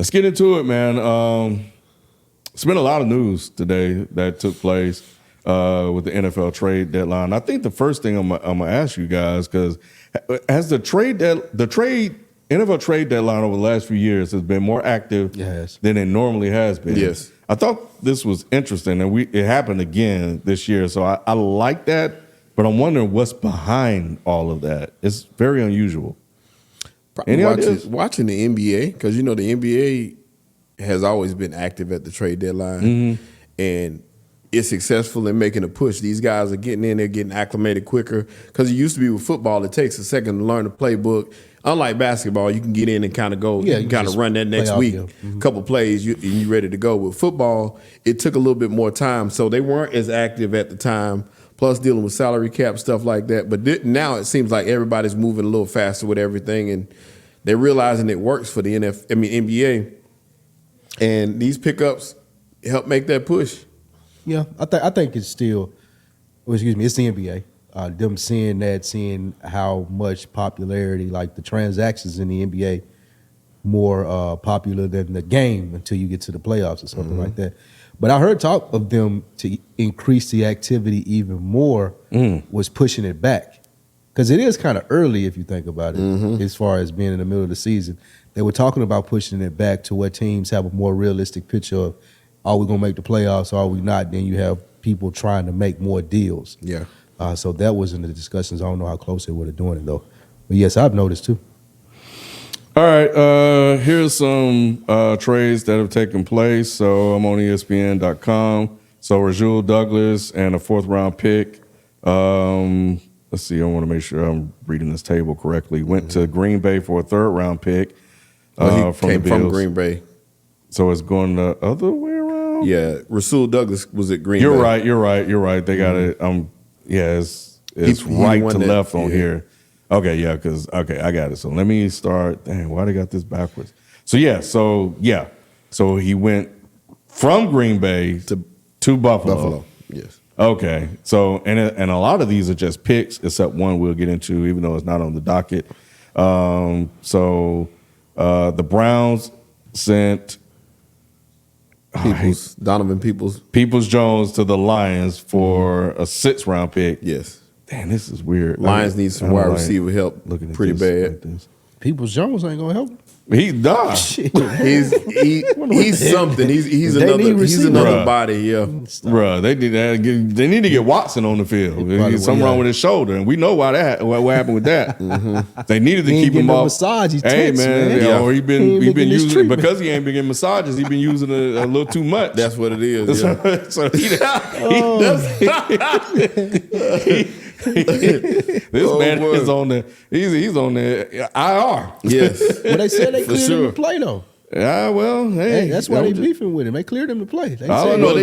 Let's get into it, man. It's been a lot of news today that took place with the NFL trade deadline. I think the first thing I'm gonna ask you guys, because has the NFL trade deadline over the last few years has been more active than it normally has been. Yes. I thought this was interesting, and it happened again this year. So I like that, but I'm wondering what's behind all of that. It's very unusual. Any ideas? Watching the NBA, because the NBA has always been active at the trade deadline, and it's successful in making a push. These guys are getting in, they're getting acclimated quicker. Because it used to be with football, it takes a second to learn the playbook. Unlike basketball, you can get in and kind of go, you can kind of run that next week, couple plays, and you're ready to go. With football, it took a little bit more time, so they weren't as active at the time, plus dealing with salary cap, stuff like that. But now it seems like everybody's moving a little faster with everything, and they're realizing it works for the NBA. And these pickups help make that push. Yeah, I think it's still, it's the NBA. Them seeing how much popularity, like the transactions in the NBA, more popular than the game until you get to the playoffs or something like that. But I heard talk of them to increase the activity even more was pushing it back. Because it is kind of early if you think about it, as far as being in the middle of the season. They were talking about pushing it back to where teams have a more realistic picture of, are we going to make the playoffs or are we not? Then you have people trying to make more deals. Yeah. So that was in the discussions. I don't know how close they were to doing it, though. But, yes, I've noticed, too. All right, here's some trades that have taken place. So I'm on ESPN.com. So Rasul Douglas and a fourth-round pick. Let's see, I want to make sure I'm reading this table correctly. Went to Green Bay for a third-round pick He from came the Bills. from Green Bay. So it's going the other way around? Yeah, Rasul Douglas was at Green Bay. You're right. They got it. It's He right won to that, left on here. Okay, yeah, I got it. So let me start. Dang, why they got this backwards? So he went from Green Bay to Buffalo. Yes. Okay, so and a lot of these are just picks, except one we'll get into, even though it's not on the docket. The Browns sent Donovan Peoples Jones to the Lions for a 6th-round pick. Yes. Damn, this is weird. Lions need some wide receiver help. Looking at pretty this, bad. like this. Peoples Jones ain't going to help him. He died. He's something. He's another body. Yeah, Bruh, they need to get Watson on the field. There's something wrong with his shoulder, and we know what happened with that. They needed to keep him off. Massage. He's hey tense, man, or he been using it because he ain't been getting massages. He been using it a little too much. That's what it is. Yeah. So this man is on the he's on the IR. Yes. Well, they said they cleared him to play, though. Yeah, well, hey, that's why they beefing with him. They cleared him to play. They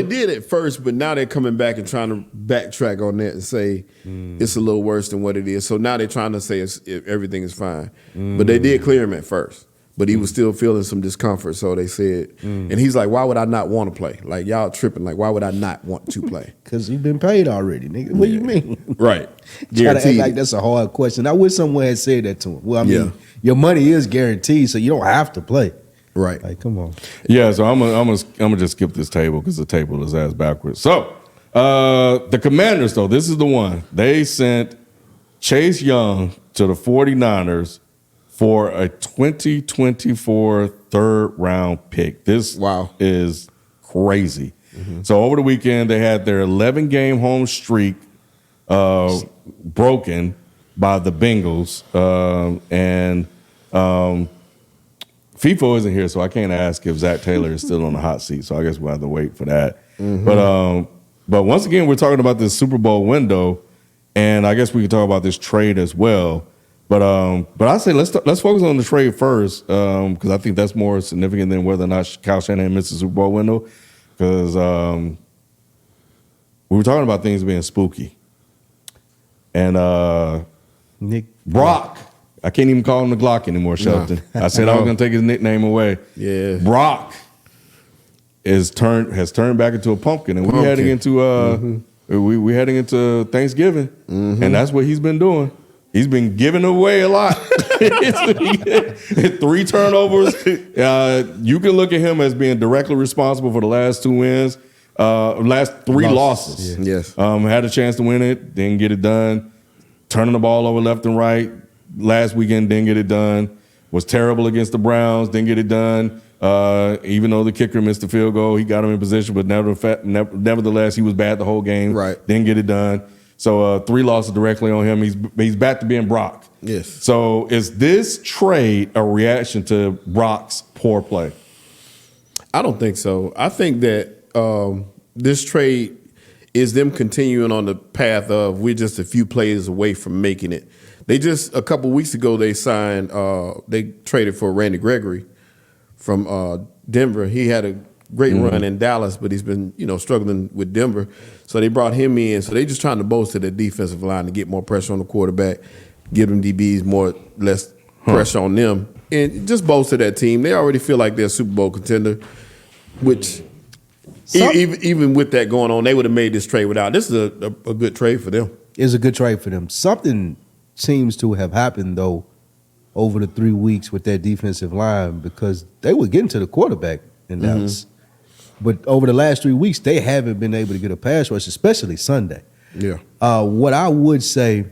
did at first, but now they're coming back and trying to backtrack on that and say it's a little worse than what it is. So now they're trying to say everything is fine. But they did clear him at first. But he was still feeling some discomfort, so they said. And he's like, why would I not want to play? Like, y'all tripping. Like, why would I not want to play? Because you've been paid already, nigga. What do you mean? Right. Try to act like that's a hard question. I wish someone had said that to him. Well, I mean, your money is guaranteed, so you don't have to play. Right. Like, come on. Yeah, so I'm gonna just skip this table because the table is ass backwards. So the Commanders, though, this is the one. They sent Chase Young to the 49ers for a 2024 third-round pick. This is crazy. So over the weekend, they had their 11-game home streak broken by the Bengals. FIFO isn't here, so I can't ask if Zach Taylor is still on the hot seat. So I guess we'll have to wait for that. But once again, we're talking about this Super Bowl window, and I guess we can talk about this trade as well. But I say let's focus on the trade first because I think that's more significant than whether or not Kyle Shanahan missed the Super Bowl window. Because we were talking about things being spooky, and Brock, I can't even call him the Glock anymore, Shelton. I said I was going to take his nickname away. Yeah, Brock has turned back into a pumpkin, and we're heading into we heading into Thanksgiving, and that's what he's been doing. He's been giving away a lot. 3 turnovers. You can look at him as being directly responsible for the last 2 wins, last 3 losses. Yeah. Yes. Had a chance to win it, didn't get it done. Turning the ball over left and right. Last weekend, didn't get it done. Was terrible against the Browns, didn't get it done. Even though the kicker missed the field goal, he got him in position, but nevertheless, he was bad the whole game. Right. Didn't get it done. So 3 losses directly on him. He's back to being Brock. Yes. So is this trade a reaction to Brock's poor play? I don't think so. I think that this trade is them continuing on the path of we're just a few plays away from making it. They just a couple weeks ago they signed. They traded for Randy Gregory from Denver. He had a great run in Dallas, but he's been struggling with Denver. So they brought him in. So they just trying to bolster their defensive line to get more pressure on the quarterback, give them DBs less pressure on them, and just bolster that team. They already feel like they're a Super Bowl contender, which even with that going on, they would have made this trade without. This is a good trade for them. It's a good trade for them. Something seems to have happened though over the 3 weeks with that defensive line because they were getting to the quarterback in Dallas. But over the last 3 weeks, they haven't been able to get a pass rush, especially Sunday. Yeah. What I would say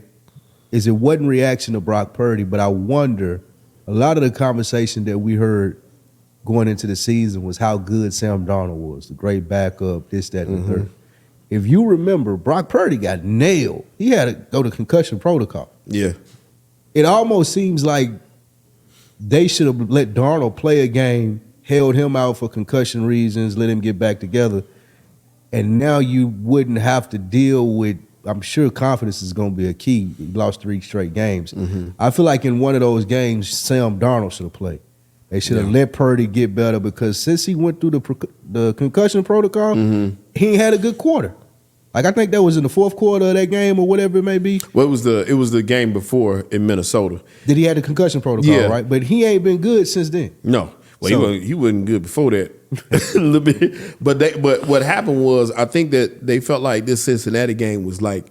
is it wasn't reaction to Brock Purdy, but I wonder, a lot of the conversation that we heard going into the season was how good Sam Darnold was, the great backup, this, that, and the third. If you remember, Brock Purdy got nailed. He had to go to concussion protocol. Yeah. It almost seems like they should have let Darnold play a game, held him out for concussion reasons, let him get back together, and now you wouldn't have to deal with, I'm sure confidence is going to be a key. He lost 3 straight games. I feel like in one of those games, Sam Darnold should have played. They should have let Purdy get better because since he went through the concussion protocol, he ain't had a good quarter. Like I think that was in the 4th quarter of that game or whatever it may be. Well, it was the game before in Minnesota. Did he had the concussion protocol, right? But he ain't been good since then. No. Well, he wasn't good before that a little bit. But what happened was I think that they felt like this Cincinnati game was like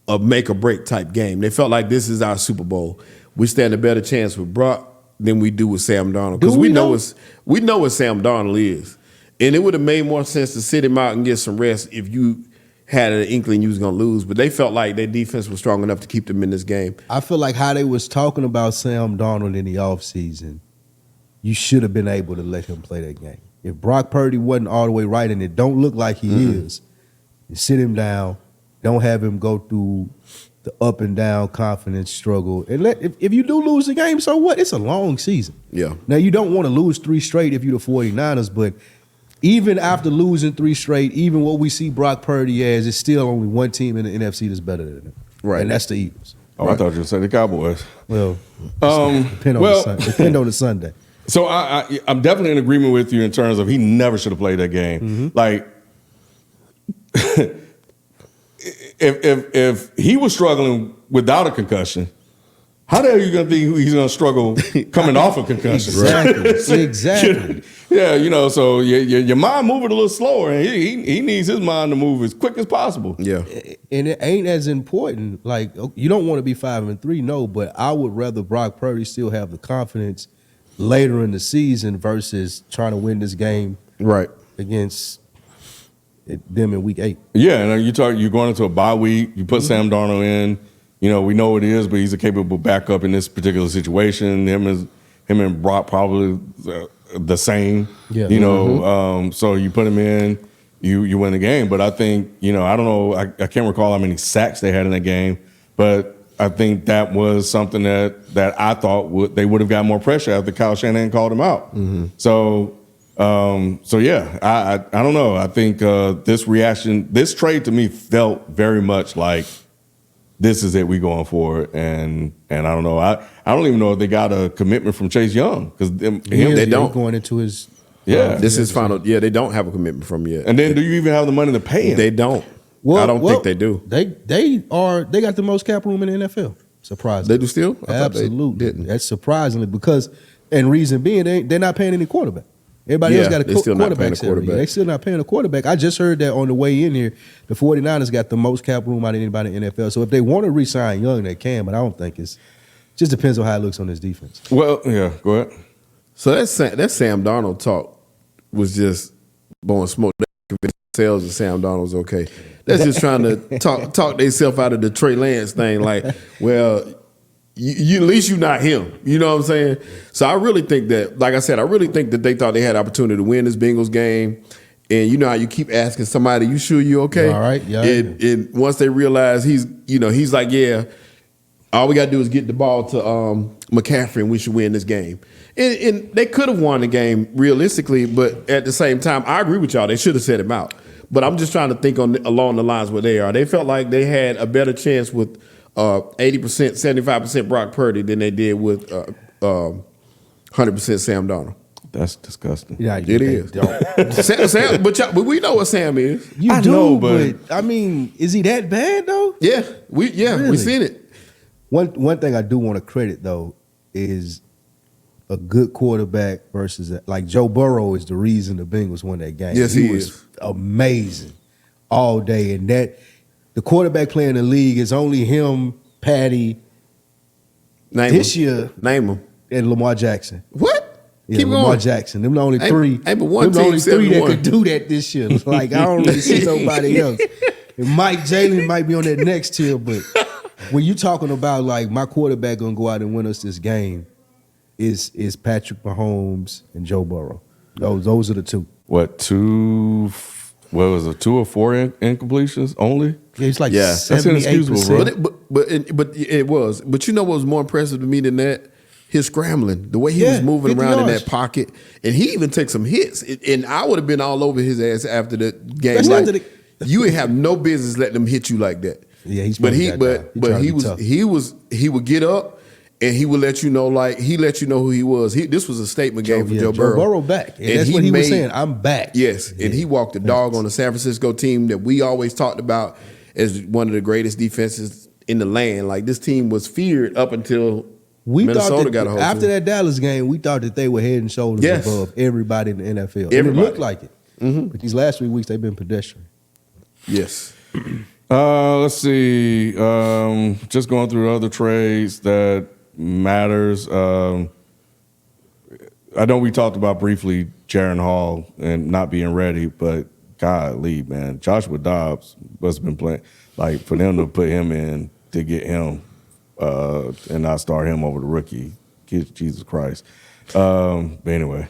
a make or break type game. They felt like this is our Super Bowl. We stand a better chance with Brock than we do with Sam Darnold because we know what Sam Darnold is, and it would have made more sense to sit him out and get some rest if you had an inkling you was going to lose. But they felt like their defense was strong enough to keep them in this game. I feel like how they was talking about Sam Darnold in the offseason, you should have been able to let him play that game. If Brock Purdy wasn't all the way right and it don't look like he is, you sit him down, don't have him go through the up and down confidence struggle. And if you do lose the game, so what? It's a long season. Yeah. Now, you don't want to lose 3 straight if you're the 49ers, but even after losing 3 straight, even what we see Brock Purdy as, it's still only one team in the NFC that's better than him. Right. And that's the Eagles. Oh, I thought you were going to say the Cowboys. Well, depend on the Sunday. So I'm definitely in agreement with you in terms of he never should have played that game. Like, if he was struggling without a concussion, how the hell are you going to think he's going to struggle coming off a concussion? Exactly. Yeah, so your mind moving a little slower, and he needs his mind to move as quick as possible. Yeah. And it ain't as important. Like, you don't want to be 5-3, no, but I would rather Brock Purdy still have the confidence later in the season versus trying to win this game against them in week 8. Yeah, and you're going into a bye week. You put Sam Darnold in. We know it is, but he's a capable backup in this particular situation. Him and Brock probably the same. Yeah. So you put him in, you win the game. But I think I don't know. I can't recall how many sacks they had in that game, but I think that was something that I thought they would have got more pressure after Kyle Shanahan called him out. So yeah, I don't know. I think this trade to me felt very much like this is it. We going for it, and I don't know. I don't even know if they got a commitment from Chase Young because they don't going into his. This is final. Yeah, they don't have a commitment from him yet. And then do you even have the money to pay him? They don't. Well, I don't think they do. They got the most cap room in the NFL. Surprisingly. They do still? Absolutely. That's surprisingly because, and reason being, they're not paying any quarterback. Everybody else got a quarterback. They still not paying a quarterback. I just heard that on the way in here, the 49ers got the most cap room out of anybody in the NFL. So if they want to re-sign Young, they can, but I don't think it's Just depends on how it looks on his defense. Well, yeah, go ahead. So that Sam Darnold talk was just blowing smoke. Themselves and Sam Darnold's okay. That's just trying to talk themselves out of the Trey Lance thing. Like, well, you at least you're not him. You know what I'm saying? So I really think that, like I said, I really think that they thought they had opportunity to win this Bengals game. And you know how you keep asking somebody, "You sure you okay?" All right, yeah. And once they realize he's like, "Yeah, all we got to do is get the ball to McCaffrey, and we should win this game." And they could have won the game realistically, but at the same time, I agree with y'all. They should have set him out. But I'm just trying to think along the lines where they are. They felt like they had a better chance with 80%, 75% Brock Purdy than they did with 100% Sam Darnold. That's disgusting. Yeah, It is. Sam, but we know what Sam is. You I do, know, but I mean, is he that bad though? Yeah, we Really? seen it. One thing I do want to credit though is a good quarterback versus like Joe Burrow is the reason the Bengals won that game. Yes, he was is. amazing all day, and that the quarterback play in the league is only him, Patty, Name this him. year, Name him. and Lamar Jackson. What? Yeah, Keep Lamar going. Jackson. Them the only Ain't- three. ain't but one them the team only three that 71. could do that this year. Like I don't really see nobody else. And Mike Jalen might be on that next tier, but when you talking about like my quarterback gonna go out and win us this game, is Patrick Mahomes and Joe Burrow. Those are the two. What, 2 or 4 incompletions only? Yeah, it's like Yeah, that's inexcusable, bro. 78%. But it was. But you know what was more impressive to me than that? His scrambling, the way he Yeah, was moving 50 around in yards. that pocket, and he even took some hits. And I would have been all over his ass after the game. That's Like, after you would have no business letting them hit you like that. Yeah, he's but probably he that guy. but trying he to be was tough. he would get up and he would let you know, like he let you know who he was. This was a statement game for Yeah, Joe Burrow. Joe Burrow back. And that's he what he was made- saying. I'm back. Yes, Yeah. and he walked the dog on the San Francisco team that we always talked about as one of the greatest defenses in the land. Like this team was feared up until We Minnesota thought that got a hold of after him. that Dallas game, we thought that they were head and shoulders Yes. above everybody in the NFL. And it Everybody. looked like it. But these last 3 weeks, they've been pedestrian. Yes. Let's see. Just going through other trades that matters. I know we talked about briefly Jaron Hall and not being ready, but golly, man, Joshua Dobbs must have been playing. Like for them to put him in to get him and not start him over the rookie, Jesus Christ. But anyway,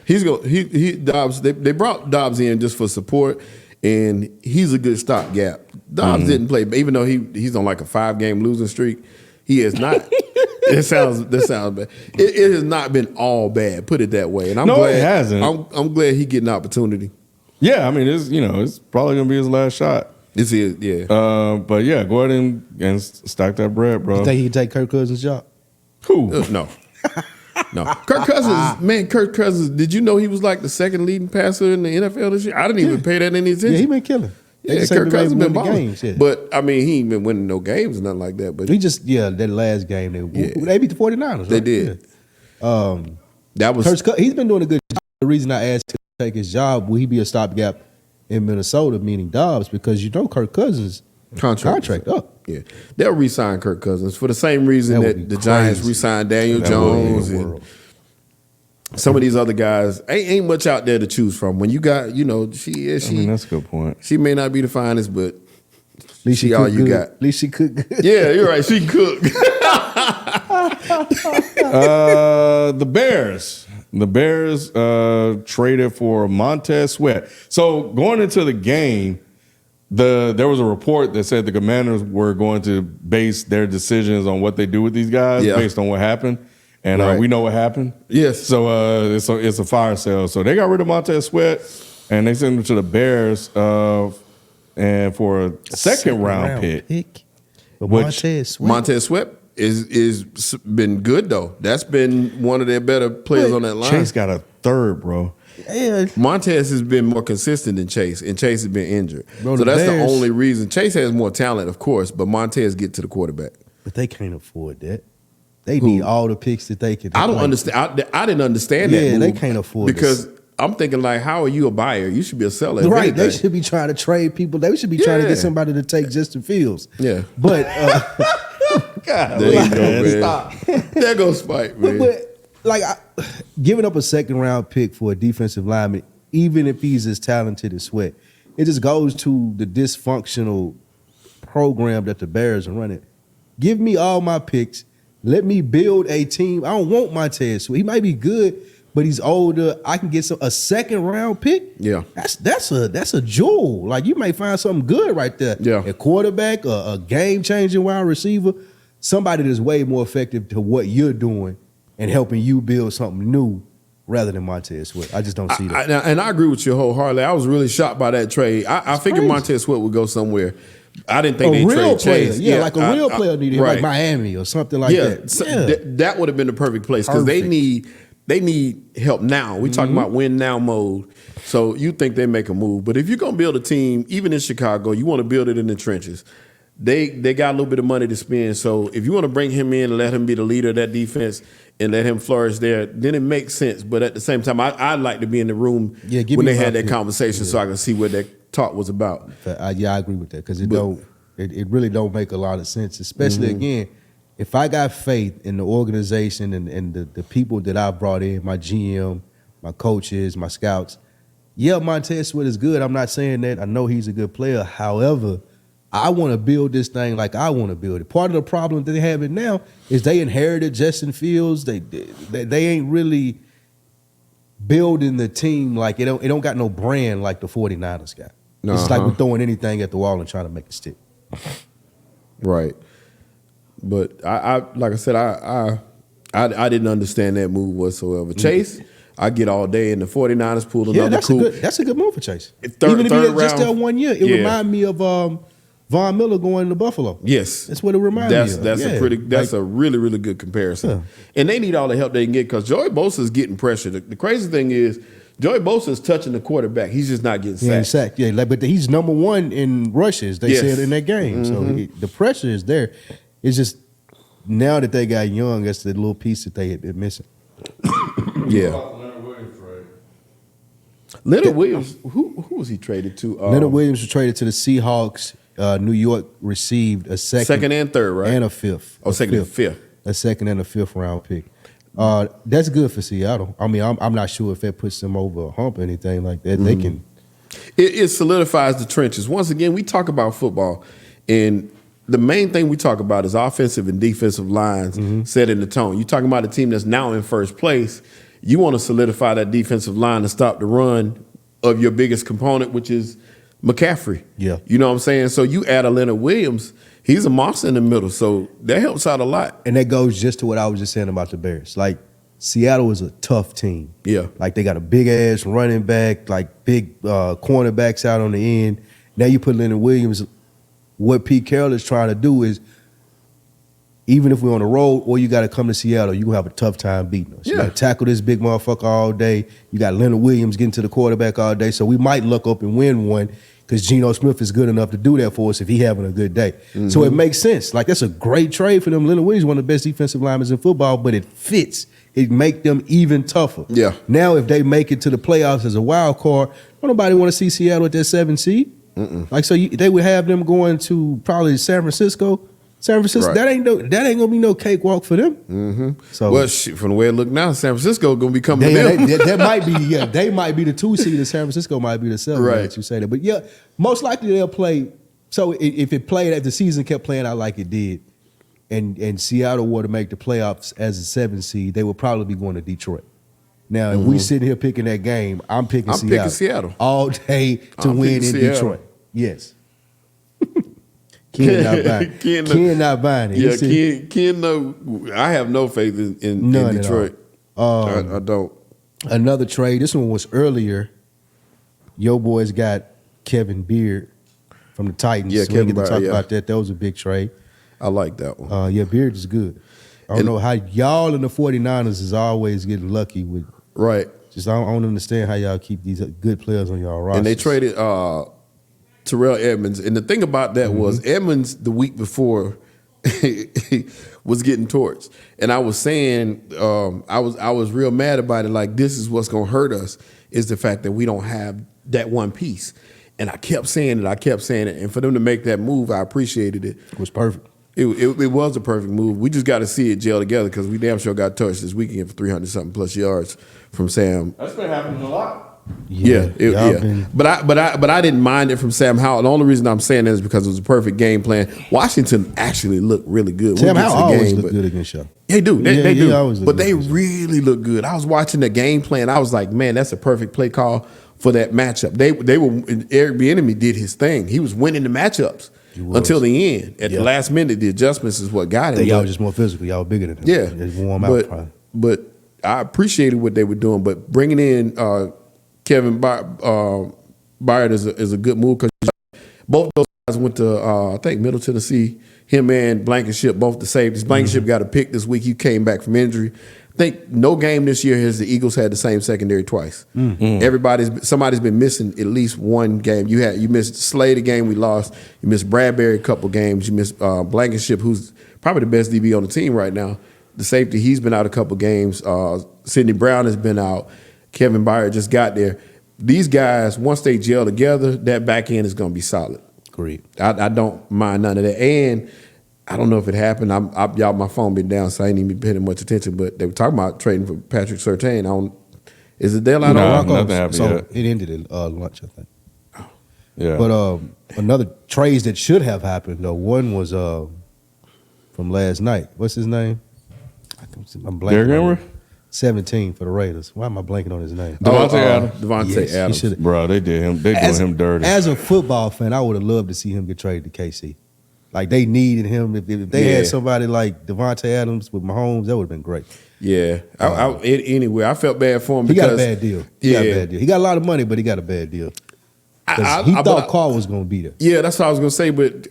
Dobbs. They brought Dobbs in just for support, and he's a good stopgap. Dobbs didn't play, even though he's on like a 5-game losing streak. He is not. That sounds bad. It has not been all bad. Put it that way. And I'm No, glad it hasn't. I'm glad he getting an opportunity. yeah, I mean, it's probably gonna be his last shot. This is yeah. But yeah, go ahead and stack that bread, bro. You think he can take Kirk Cousins' job? Who? No. No. Kirk Cousins, did you know he was like the second leading passer in the NFL this year? I didn't even pay that any attention. Yeah, he been killing. They Yeah, just say Kirk Cousins been winning the balling. games. Yeah. But I mean, he ain't been winning no games or nothing like that. But He just that last game they beat the 49ers. Right? they did. Yeah. That was He's been doing a good job. The reason I asked him to take his job, will he be a stopgap in Minnesota, meaning Dobbs, because Kirk Cousins contract up. Yeah, they'll re-sign Kirk Cousins for the same reason That would that be the Giants crazy. re-signed Daniel That would be Jones the and world. some of these other guys. Ain't much out there to choose from. When you got, she I mean, that's a good point. she may not be the finest, but At least she all cook you good. got. At least she cook good. Yeah, you're right. She cooked. The Bears. The Bears traded for Montez Sweat. So going into the game, there was a report that said the Commanders were going to base their decisions on what they do with these guys based on what happened. And Right. we know what happened. Yes. So it's a fire sale. So they got rid of Montez Sweat and they sent him to the Bears and for a second round pick. But Which- Montez Sweat. Montez Sweat is been good though. That's been one of their better players on that line. Chase got a third, bro. Yeah. Montez has been more consistent than Chase, and Chase has been injured. Bro, so the that's Bears- the only reason. Chase has more talent, of course, but Montez get to the quarterback. But they can't afford that. They need all the picks that they can. I don't understand. I didn't understand that. Yeah, move they can't afford because I'm thinking like, how are you a buyer? You should be a seller. if Right, they anything. should be trying to trade people. They should be trying to Yeah. get somebody to take Justin Fields. Yeah. But There you go, man. Stop. There goes Spike, man. But like giving up a second round pick for a defensive lineman, even if he's as talented as Sweat, it just goes to the dysfunctional program that the Bears are running. Give me all my picks. Let me build a team. I don't want Montez Sweat. He might be good, but he's older. I can get a second round pick. Yeah, that's a jewel. Like you may find something good right there. Yeah, a quarterback, a game changing wide receiver, somebody that's way more effective to what you're doing and helping you build something new rather than Montez Sweat. I just don't see that. And I agree with you wholeheartedly. I was really shocked by that trade. I figured crazy. Montez Sweat would go somewhere. I didn't think they real trade player. Chase. Yeah, like a real player needed, right. like Miami or something like that. So Yeah. that would have been the perfect place because they need help now. We talking about win now mode. So you think they make a move, but if you're gonna build a team, even in Chicago, you want to build it in the trenches. They got a little bit of money to spend. So if you want to bring him in and let him be the leader of that defense and let him flourish there, then it makes sense. But at the same time, I'd like to be in the room when they had that conversation so I can see what that talk was about. I agree with that because it really don't make a lot of sense, especially again, if I got faith in the organization and the people that I brought in, my GM, my coaches, my scouts. Yeah, Montez Sweat is good. I'm not saying that. I know he's a good player. However, I want to build this thing like I want to build it. Part of the problem that they have it now is they inherited Justin Fields. They ain't really building the team like it don't got no brand like the 49ers got. It's like we're throwing anything at the wall and trying to make it stick. Right. But I like I said, I didn't understand that move whatsoever. Chase, I get all day, and the 49ers pulled another coup. That's a good move for Chase. Even if he had just there 1 year, it remind me of Von Miller going to Buffalo. Yes, that's what it reminds me of. That's a really, really good comparison. Yeah. And they need all the help they can get because Joey Bosa's getting pressure. The crazy thing is, Joey Bosa's touching the quarterback. He's just not getting sacked. But he's number one in rushes, they said in that game. So the pressure is there. It's just now that they got Young, that's the little piece that they're missing. Yeah. Leonard Williams, who was he traded to? Leonard Williams was traded to the Seahawks. New York received a second and third, right? And a fifth. Oh, second and fifth. A second and a fifth round pick. That's good for Seattle. I mean, I'm not sure if that puts them over a hump or anything like that. They can. It solidifies the trenches. Once again, we talk about football, and the main thing we talk about is offensive and defensive lines setting the tone. You're talking about a team that's now in first place. You want to solidify that defensive line to stop the run of your biggest component, which is McCaffrey. Yeah. You know what I'm saying? So you add a Leonard Williams, he's a monster in the middle. So that helps out a lot. And that goes just to what I was just saying about the Bears. Like, Seattle is a tough team. Yeah. Like, they got a big-ass running back, like big cornerbacks out on the end. Now you put Leonard Williams. What Pete Carroll is trying to do is, even if we're on the road or you got to come to Seattle, you're going to have a tough time beating us. You got to tackle this big motherfucker all day. You got Leonard Williams getting to the quarterback all day. So we might look up and win one because Geno Smith is good enough to do that for us if he having a good day. So it makes sense. Like, that's a great trade for them. Leonard Williams is one of the best defensive linemen in football, but it fits. It make them even tougher. Yeah. Now, if they make it to the playoffs as a wild card, don't nobody want to see Seattle at that 7 seed. Like, so they would have them going to probably San Francisco. San Francisco, that ain't gonna be no cakewalk for them. So, well, from the way it look now, San Francisco gonna be coming to them. That might be, they might be the 2 seed, and San Francisco might be the 7. Right, you say that, but yeah, most likely they'll play. So if it played as the season kept playing out like it did, and Seattle were to make the playoffs as a 7 seed, they would probably be going to Detroit. Now, if we sitting here picking that game, I'm picking Seattle all day to win in Detroit. Yes. Ken not buying it. Yeah, Ken no. I have no faith in Detroit. I don't. Another trade. This one was earlier. Your boys got Kevin Beard from the Titans. Yeah, so we get to talk about that. That was a big trade. I like that one. Yeah, Beard is good. I don't know how y'all in the 49ers is always getting lucky with. Right. Just I don't understand how y'all keep these good players on y'all roster. And they traded Terrell Edmonds. And the thing about that was Edmonds the week before was getting torched. And I was saying, I was real mad about it. Like, this is what's going to hurt us is the fact that we don't have that one piece. And I kept saying it. And for them to make that move, I appreciated it. It was perfect. It was a perfect move. We just got to see it gel together because we damn sure got touched this weekend for 300-something plus yards from Sam. That's been happening a lot. Yeah. But I didn't mind it from Sam Howell. The only reason I'm saying that is because it was a perfect game plan. Washington actually looked really good. Sam Howell always look good against y'all. They do. They do. Always look but good they really look good. I was watching the game plan. I was like, man, that's a perfect play call for that matchup. They were Eric Bieniemy did his thing. He was winning the matchups until the end. At the last minute, the adjustments is what got him. Y'all was just more physical. Y'all were bigger than him. Yeah. Just warm out probably. But I appreciated what they were doing. But bringing in Kevin Byard is a good move because both those guys went to I think Middle Tennessee. Him and Blankenship, both the safeties. Blankenship got a pick this week. He came back from injury. I think no game this year has the Eagles had the same secondary twice. Somebody's been missing at least one game. You missed Slade, a game we lost. You missed Bradbury a couple games. You missed Blankenship, who's probably the best DB on the team right now. The safety, he's been out a couple games. Sidney Brown has been out. Kevin Byard just got there. These guys, once they gel together, that back end is going to be solid. Great. I don't mind none of that. And I don't know if it happened. Y'all, my phone been down, so I ain't even paying much attention. But they were talking about trading for Patrick Surtain. Is the deadline on? Nothing happened yet. It ended at lunch, I think. Yeah. But another trades that should have happened though. One was from last night. What's his name? I'm blanking. Derrick Henry? 17 for the Raiders. Why am I blanking on his name? Devontae Adams. Devontae Adams. Bro, they did him. They doing him dirty. As a football fan, I would have loved to see him get traded to KC. Like they needed him. If they had somebody like Devontae Adams with Mahomes, that would have been great. Yeah. Anyway, I felt bad for him He because got a bad deal. He got a lot of money, but he got a bad deal. He thought Carr was going to be there. Yeah, that's what I was going to say. But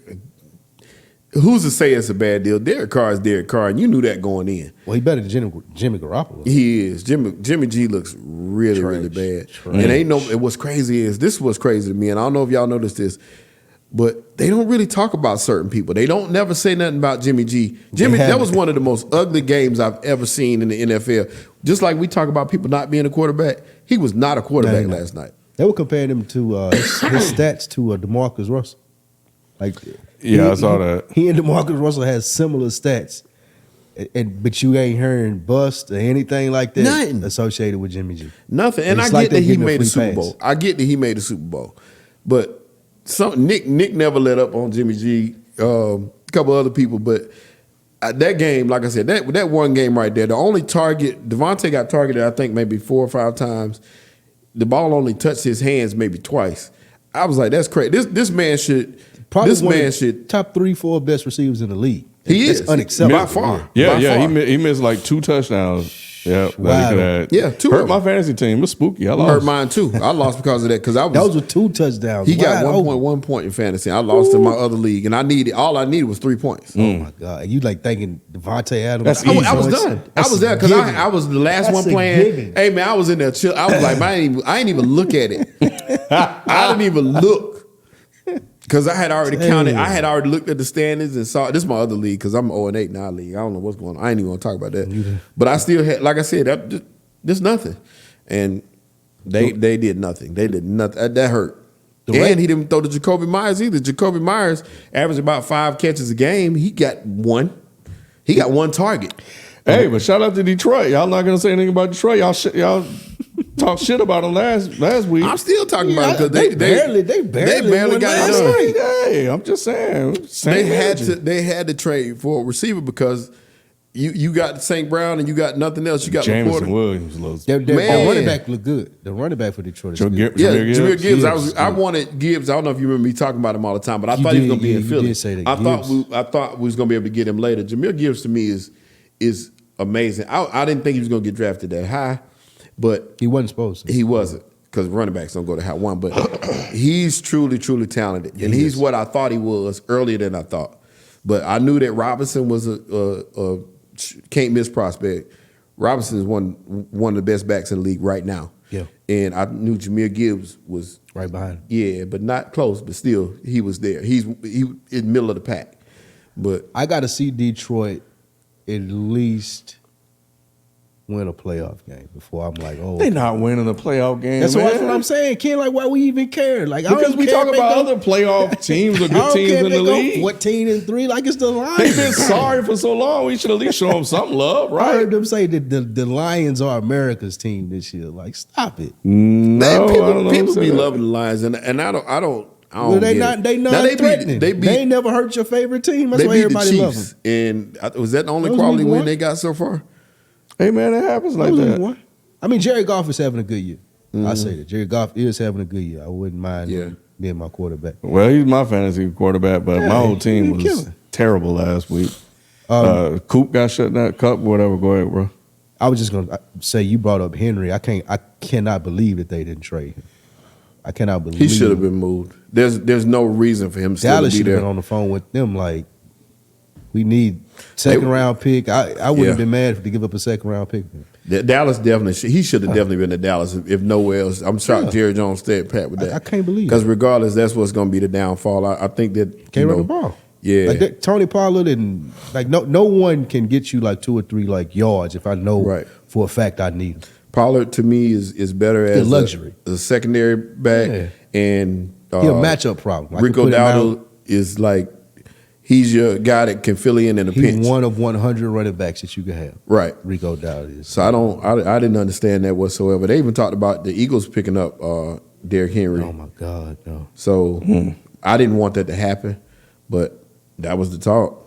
who's to say it's a bad deal? Derek Carr is Derek Carr, and you knew that going in. Well, he better than Jimmy Garoppolo. He is. Jimmy G looks really bad. And what's crazy is this was crazy to me, and I don't know if y'all noticed this, but they don't really talk about certain people. They don't never say nothing about Jimmy G. That was one of the most ugly games I've ever seen in the NFL. Just like we talk about people not being a quarterback, he was not a quarterback last night. They were comparing him to his stats to DeMarcus Russell. Like, I saw that. He and DeMarcus Russell has similar stats, but you ain't hearing bust or anything like that Nothing associated with Jimmy G. Nothing. And I get that he made the Super Bowl. I get that he made the Super Bowl, but Nick never let up on Jimmy G. A couple other people, but that game, like I said, that one game right there, the only target Devontae got targeted, I think maybe 4 or 5 times. The ball only touched his hands maybe twice. I was like, that's crazy. This man should. Top 3-4 best receivers in the league. It's unacceptable by far. Yeah, by far. He missed like 2 touchdowns. Yeah, wow. Yeah, 2 hurt my fantasy team. It was spooky. I lost. Hurt mine too. I lost because of that. Because those were 2 touchdowns. He got 1.1 point in fantasy. I lost in my other league, and all I needed was 3 points. Oh my God! And you like thinking Devontae Adams? I was done. I was there because I was the last one playing. Given. Hey man, I was in there chill. I was like, I ain't even look at it. I didn't even look. Because I had already counted. I had already looked at the standings and saw. This is my other league because I'm 0-8 now league. I don't know what's going on. I ain't even going to talk about that. But I still had, like I said, there's nothing. And they did nothing. They did nothing. That hurt. And he didn't throw to Jacoby Myers either. Jacoby Myers averaged about 5 catches a game. He got 1. He got 1 target. Hey, but shout out to Detroit. Y'all not going to say anything about Detroit. Y'all talk shit about them last week. I'm still talking about it because they barely got it done. Hey, I'm just saying. They had to trade for a receiver because you got St. Brown and you got nothing else. You got Jameson Williams. Their running back looked good. The running back for Detroit is good. Jameer Gibbs. I wanted Gibbs. I don't know if you remember me talking about him all the time, but I thought he was going to be in Philly. Did say that. I thought we was going to be able to get him later. Jameer Gibbs to me is amazing. I didn't think he was going to get drafted that high. But he wasn't supposed to. He wasn't because running backs don't go to high 1. But he's truly talented, and he's what I thought he was earlier than I thought. But I knew that Robinson was a can't miss prospect. Robinson is one of the best backs in the league right now. Yeah, and I knew Jameer Gibbs was right behind him. Yeah, but not close. But still, he was there. He in the middle of the pack. But I got to see Detroit at least win a playoff game before I'm like, oh, They okay. not winning the playoff game. That's man. what I'm saying. Ken, like, why we even care? Like, I Because don't we care talk if they about go- other playoff teams or I good don't teams care if in they the go league. 14-3, like it's the Lions. They've been sorry for so long. We should at least show them some love, I right? heard them say that the Lions are America's team this year. Like, stop it. No, I don't know people who be said that. loving the Lions, and I don't. Well, they get not it. they Now, not threatening. They They ain't never hurt your favorite team. That's they why beat the everybody love them. Chiefs, and was that the only That was quality week win one. they got so far? Hey man, it happens like That was that. week one. I mean, Jared Goff is having a good year. I say that Jared Goff is having a good year. I wouldn't mind him being my quarterback. Well, he's my fantasy quarterback, but Yeah, my whole he team been was killing. terrible last week. Um, Coop got shut down. Cup, whatever. Go ahead, bro. I was just gonna say you brought up Henry. I cannot believe that they didn't trade him. I cannot believe He should have been moved. There's no reason for him still Dallas to be should have there. been on the phone with them. Like, we need second round pick. I wouldn't have been mad to give up a second round pick. Dallas definitely. He should have definitely been to Dallas if nowhere else. I'm shocked Jerry Jones stayed pat with that. I can't believe because it. regardless, that's what's going to be the downfall. I think that Can't run the ball. Yeah, Like that, Tony Pollard and like no one can get you like 2 or 3 like yards if I know for a fact I need him. Pollard to me is better as luxury. a secondary back, and He a matchup problem. I can Rico put him Dowdle out. is like he's your guy that can fill in a He's pinch. one of 100 running backs that you can have. Right. Rico Dowdle is. So I didn't understand that whatsoever. They even talked about the Eagles picking up Derrick Henry. Oh my God, no. So I didn't want that to happen, but that was the talk.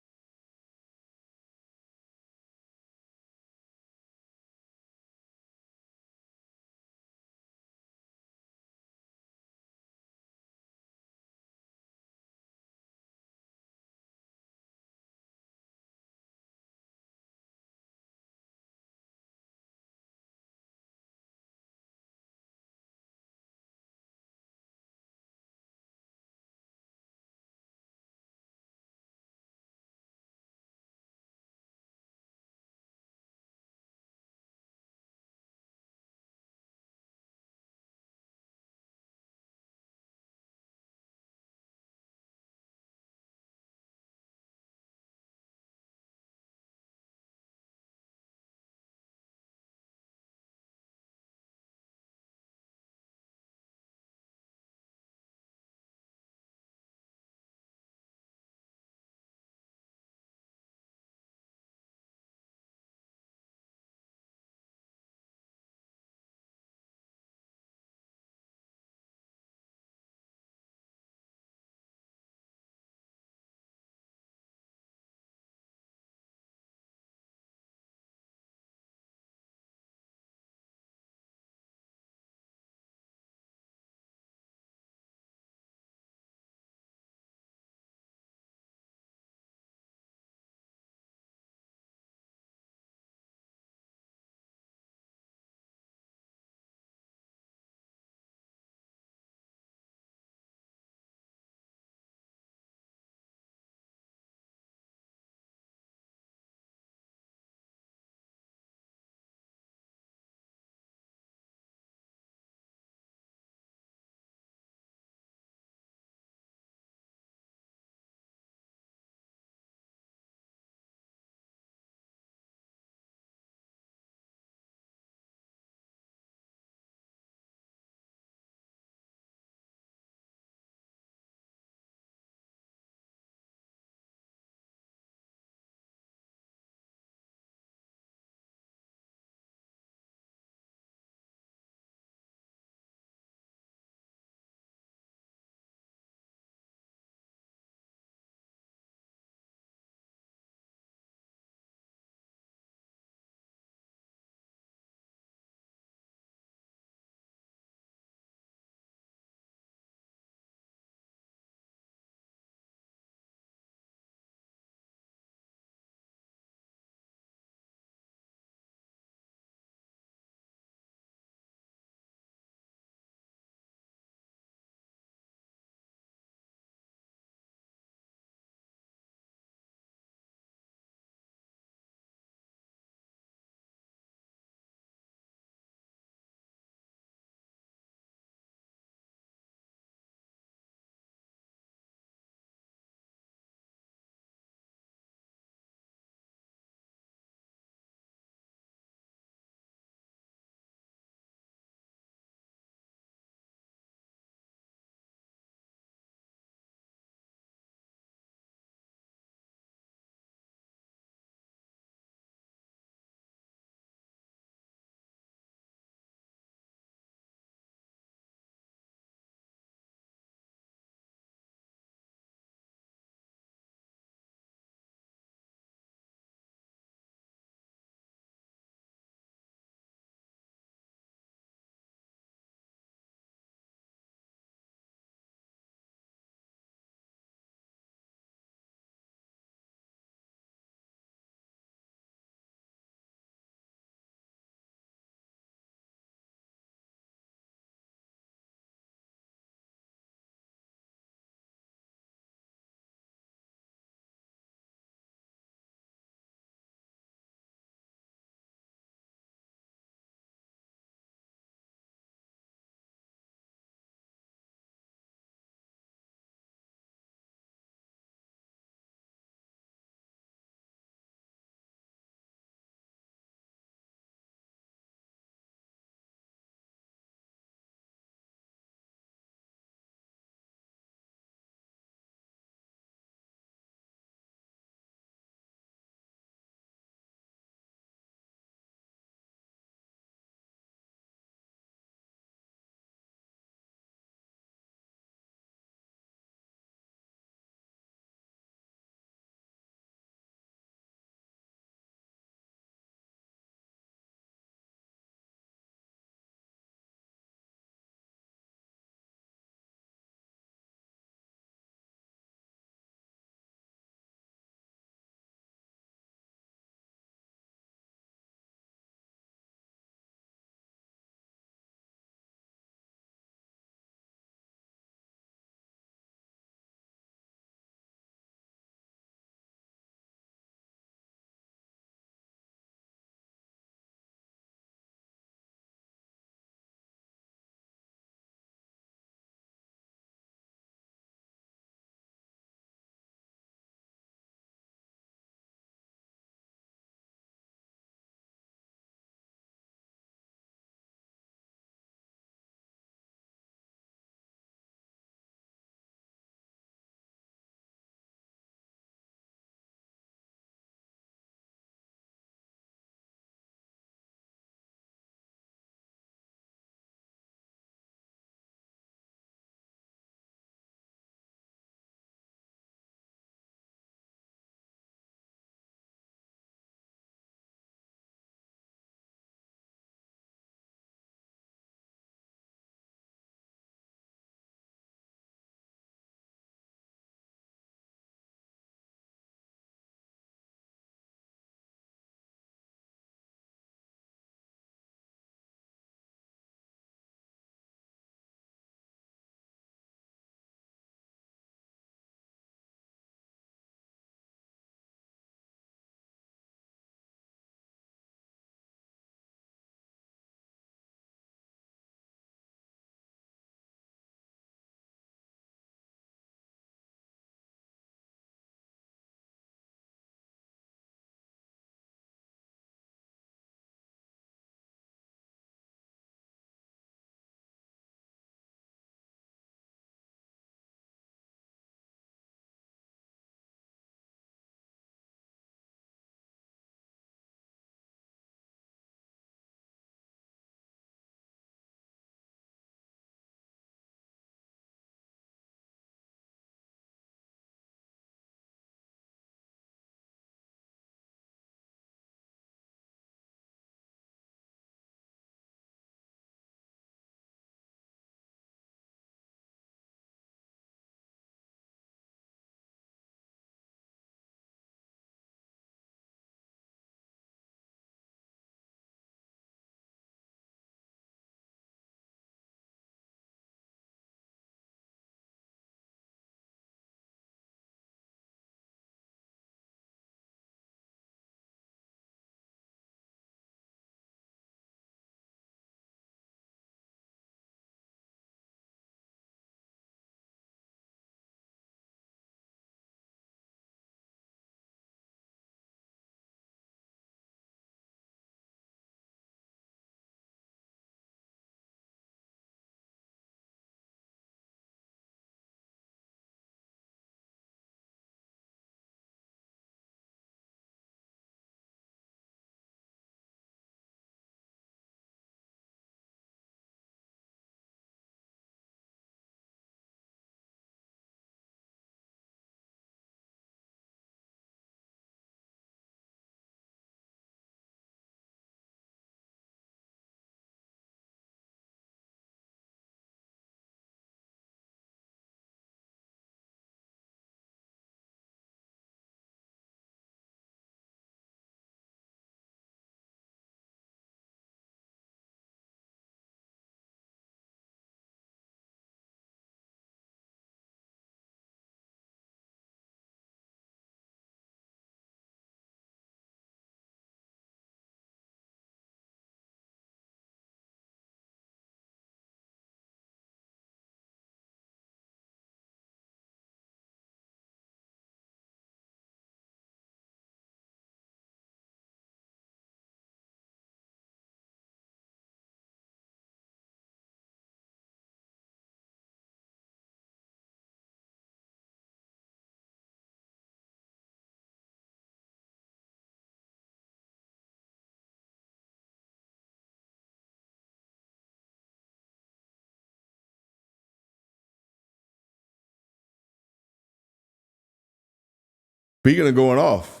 Speaking of going off,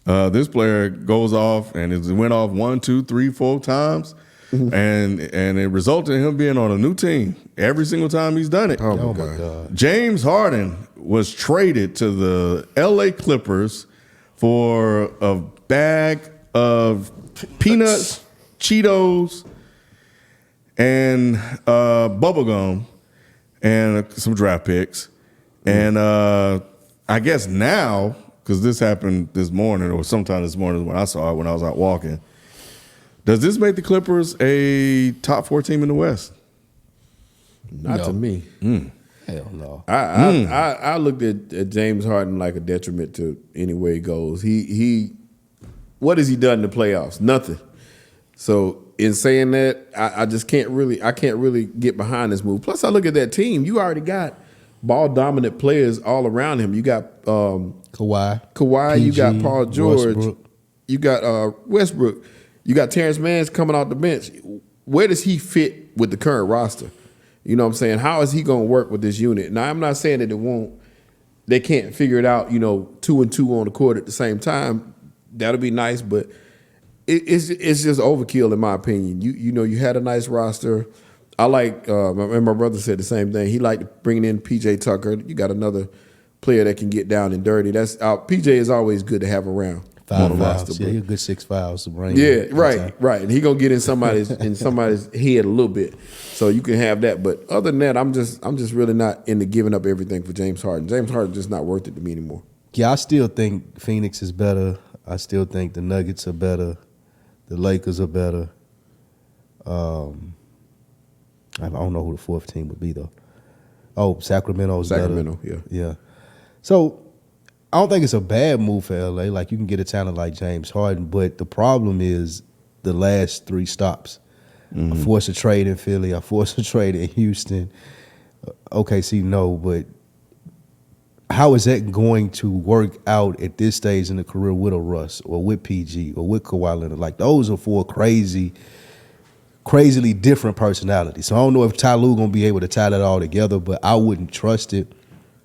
this player goes off and it went off 1, 2, 3, 4 times, and it resulted in him being on a new team every single time he's done it. Oh, my God. James Harden was traded to the LA Clippers for a bag of peanuts, Cheetos, and bubblegum, and some draft picks. And I guess now, because this happened this morning or sometime this morning when I saw it when I was out walking, does this make the Clippers a top 4 team in the West? Not to me. Hell no. I looked at James Harden like a detriment to any way he goes. He what has he done in the playoffs? Nothing. So in saying that, I can't really get behind this move. Plus, I look at that team. You already got ball dominant players all around him. You got Kawhi, PG, you got Paul George, Westbrook. You got Westbrook, you got Terrence Mann coming off the bench. Where does he fit with the current roster? You know what I'm saying? How is he going to work with this unit? Now, I'm not saying that they can't figure it out, 2 and 2 on the court at the same time. That'll be nice, but it's just overkill in my opinion. You had a nice roster. I like, and my brother said the same thing. He liked bringing in PJ Tucker. You got another player that can get down and dirty. PJ is always good to have around. 5 fouls. Yeah, he's a good 6 fouls to bring. Yeah, right. And he gonna get in somebody's head a little bit, so you can have that. But other than that, I'm just really not into giving up everything for James Harden. James Harden's just not worth it to me anymore. Yeah, I still think Phoenix is better. I still think the Nuggets are better. The Lakers are better. I don't know who the 4th team would be though. Oh, Sacramento's Sacramento, better. Yeah. So I don't think it's a bad move for LA. Like, you can get a talent like James Harden, but the problem is the last 3 stops. I forced a trade in Philly. I forced a trade in Houston. OKC, no, but how is that going to work out at this stage in the career with a Russ or with PG or with Kawhi Leonard? Like, those are 4 crazily different personalities. So I don't know if Ty Lue going to be able to tie that all together, but I wouldn't trust it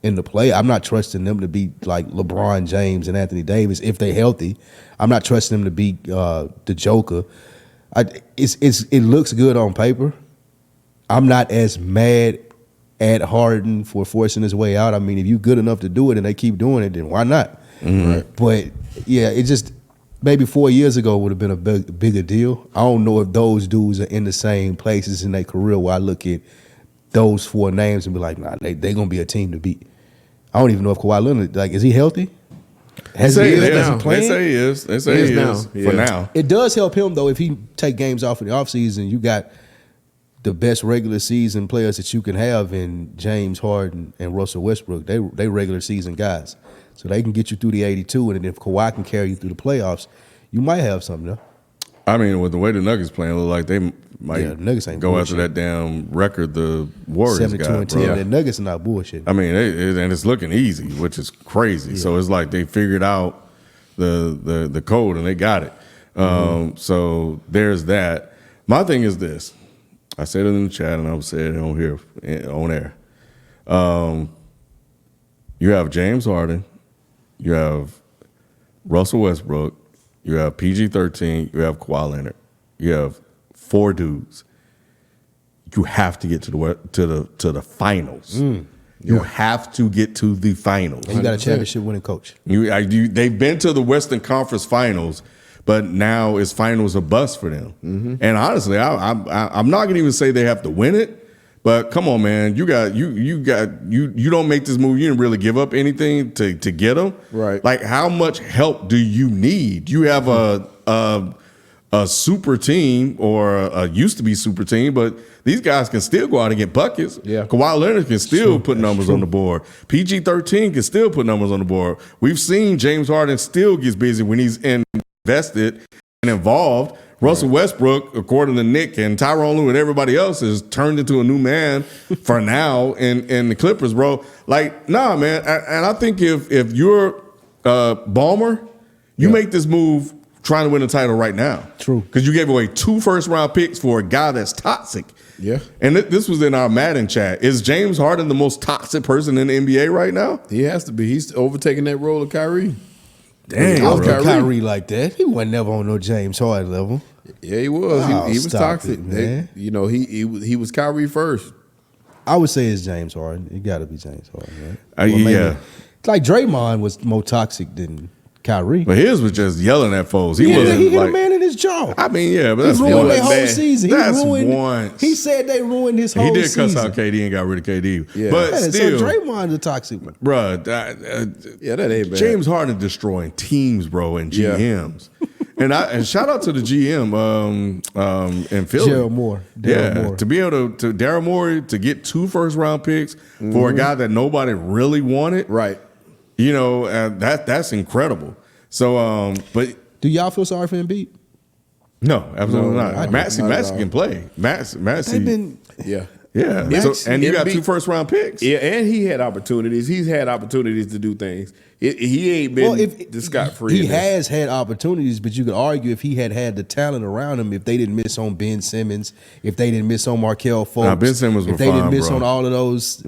in the play. I'm not trusting them to be like LeBron James and Anthony Davis if they're healthy. I'm not trusting them to be the Joker. It looks good on paper. I'm not as mad at Harden for forcing his way out. I mean, if you're good enough to do it and they keep doing it, then why not? Right. But yeah, it just maybe 4 years ago would have been a bigger deal. I don't know if those dudes are in the same places in their career where I look at those 4 names and be like, nah, they're going to be a team to beat. I don't even know if Kawhi Leonard, like, is he healthy? They say he is. They say he is for now. It does help him, though, if he take games off in the offseason. You got the best regular season players that you can have in James Harden and Russell Westbrook. They regular season guys. So they can get you through the 82, and if Kawhi can carry you through the playoffs, you might have something, though. I mean, with the way the Nuggets playing, it look like they might Nuggets ain't go bullshit. after that damn record the Warriors got, 72-10. bro. The Nuggets are not bullshit. I mean, and it's looking easy, which is crazy. So it's like they figured out the code and they got it. So there's that. My thing is this. I said it in the chat and I'll say it on here, on air. You have James Harden. You have Russell Westbrook. You have PG-13. You have Kawhi Leonard. You have 4 dudes. You have to get to the finals. You have to get to the finals. And you got a championship winning coach. They've been to the Western Conference Finals, but now it's finals a bust for them. And honestly, I'm not gonna even say they have to win it. But come on, man, you don't make this move. You didn't really give up anything to get them. Right. Like, how much help do you need? You have a super team or a used to be super team, but these guys can still go out and get buckets. Yeah. Kawhi Leonard can still put numbers on the board. PG-13 can still put numbers on the board. We've seen James Harden still gets busy when he's invested and involved. Russell Westbrook, according to Nick and Tyronn Lue and everybody else, is turned into a new man for now in the Clippers, bro. Like, nah, man. And I think if you're Ballmer, you make this move trying to win a title right now. True. Because you gave away 2 first-round picks for a guy that's toxic. Yeah. And this was in our Madden chat. Is James Harden the most toxic person in the NBA right now? He has to be. He's overtaking that role of Kyrie. Dang, I don't bro. think Kyrie like that. He wasn't never on no James Harden level. Yeah, he was. Oh, he was stop toxic, it, man. He was Kyrie first. I would say it's James Harden. It got to be James Harden, right? Yeah. It's like Draymond was more toxic than Kyrie. But his was just yelling at folks. He wasn't hit like, a man in his jaw. I mean, yeah, but He that's ruined one. their whole bad. season. That's He ruined. once. He said they ruined his whole He did season. cuss out KD and got rid of KD. Yeah. But Yeah, still, so Draymond's a toxic one. bruh, Yeah, that ain't bad. James Harden destroying teams, bro, and GMs. And shout out to the GM in Philly. Daryl Moore. To be able to Daryl Moore to get 2 first-round picks for a guy that nobody really wanted. Right. You know, that's incredible. So, but Do y'all feel sorry for Embiid? no, absolutely No, not. I don't. Maxey Not at all. can play. Maxey, They've been. Yeah. yeah. Max- So, and you got Embiid- 2 first-round picks. Yeah, and he had opportunities. He's had opportunities to do things. He ain't been the scot-free. He in this. has had opportunities, but you could argue if he had the talent around him, if they didn't miss on Ben Simmons, if they didn't miss on Markelle Fultz, Nah, Ben Simmons if was they didn't fine, miss bro. on all of those.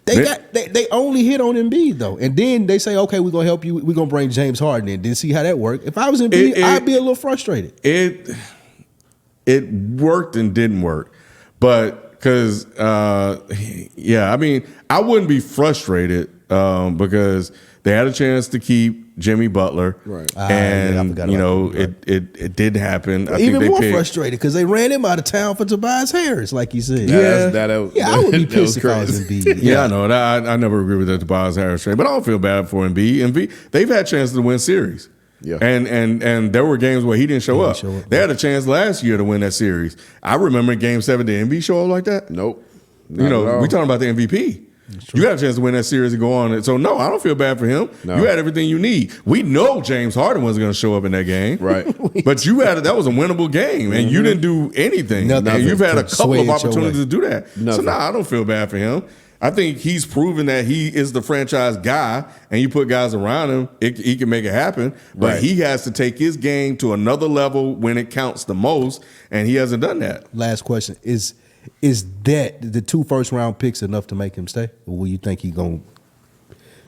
They- They only hit on Embiid though, and then they say, okay, we're gonna help you. We're gonna bring James Harden in. Didn't see how that worked. If I was Embiid, I'd be a little frustrated. It worked and didn't work, but because I mean, I wouldn't be frustrated because they had a chance to keep Jimmy Butler, Right. Yeah, I and forgot you about know that, right. it didn't happen. I Even think they more picked, frustrated because they ran him out of town for Tobias Harris, like you said. Yeah, I would be that was pissed if I was crazy. Embiid. Yeah, I know. I never agree with that Tobias Harris trade, but I don't feel bad for Embiid. Embiid, they've had chances to win series. Yeah. And there were games where he didn't show up. show up. They had a chance last year to win that series. I remember in Game 7, did Embiid show up like that? Nope. You Not at know, all. we talking about the MVP. You got a chance to win that series and go on. So no, I don't feel bad for him. No. You had everything you need. We know James Harden wasn't going to show up in that game, Right. But that was a winnable game, and you didn't do anything. Nothing. And you've had a To couple sway of it your opportunities way. to do that. So Nothing. I don't feel bad for him. I think he's proven that he is the franchise guy, and you put guys around him, he can make it happen. But Right. he has to take his game to another level when it counts the most, and he hasn't done that. Last question is that the 2 first-round picks enough to make him stay, or will you think he gonna?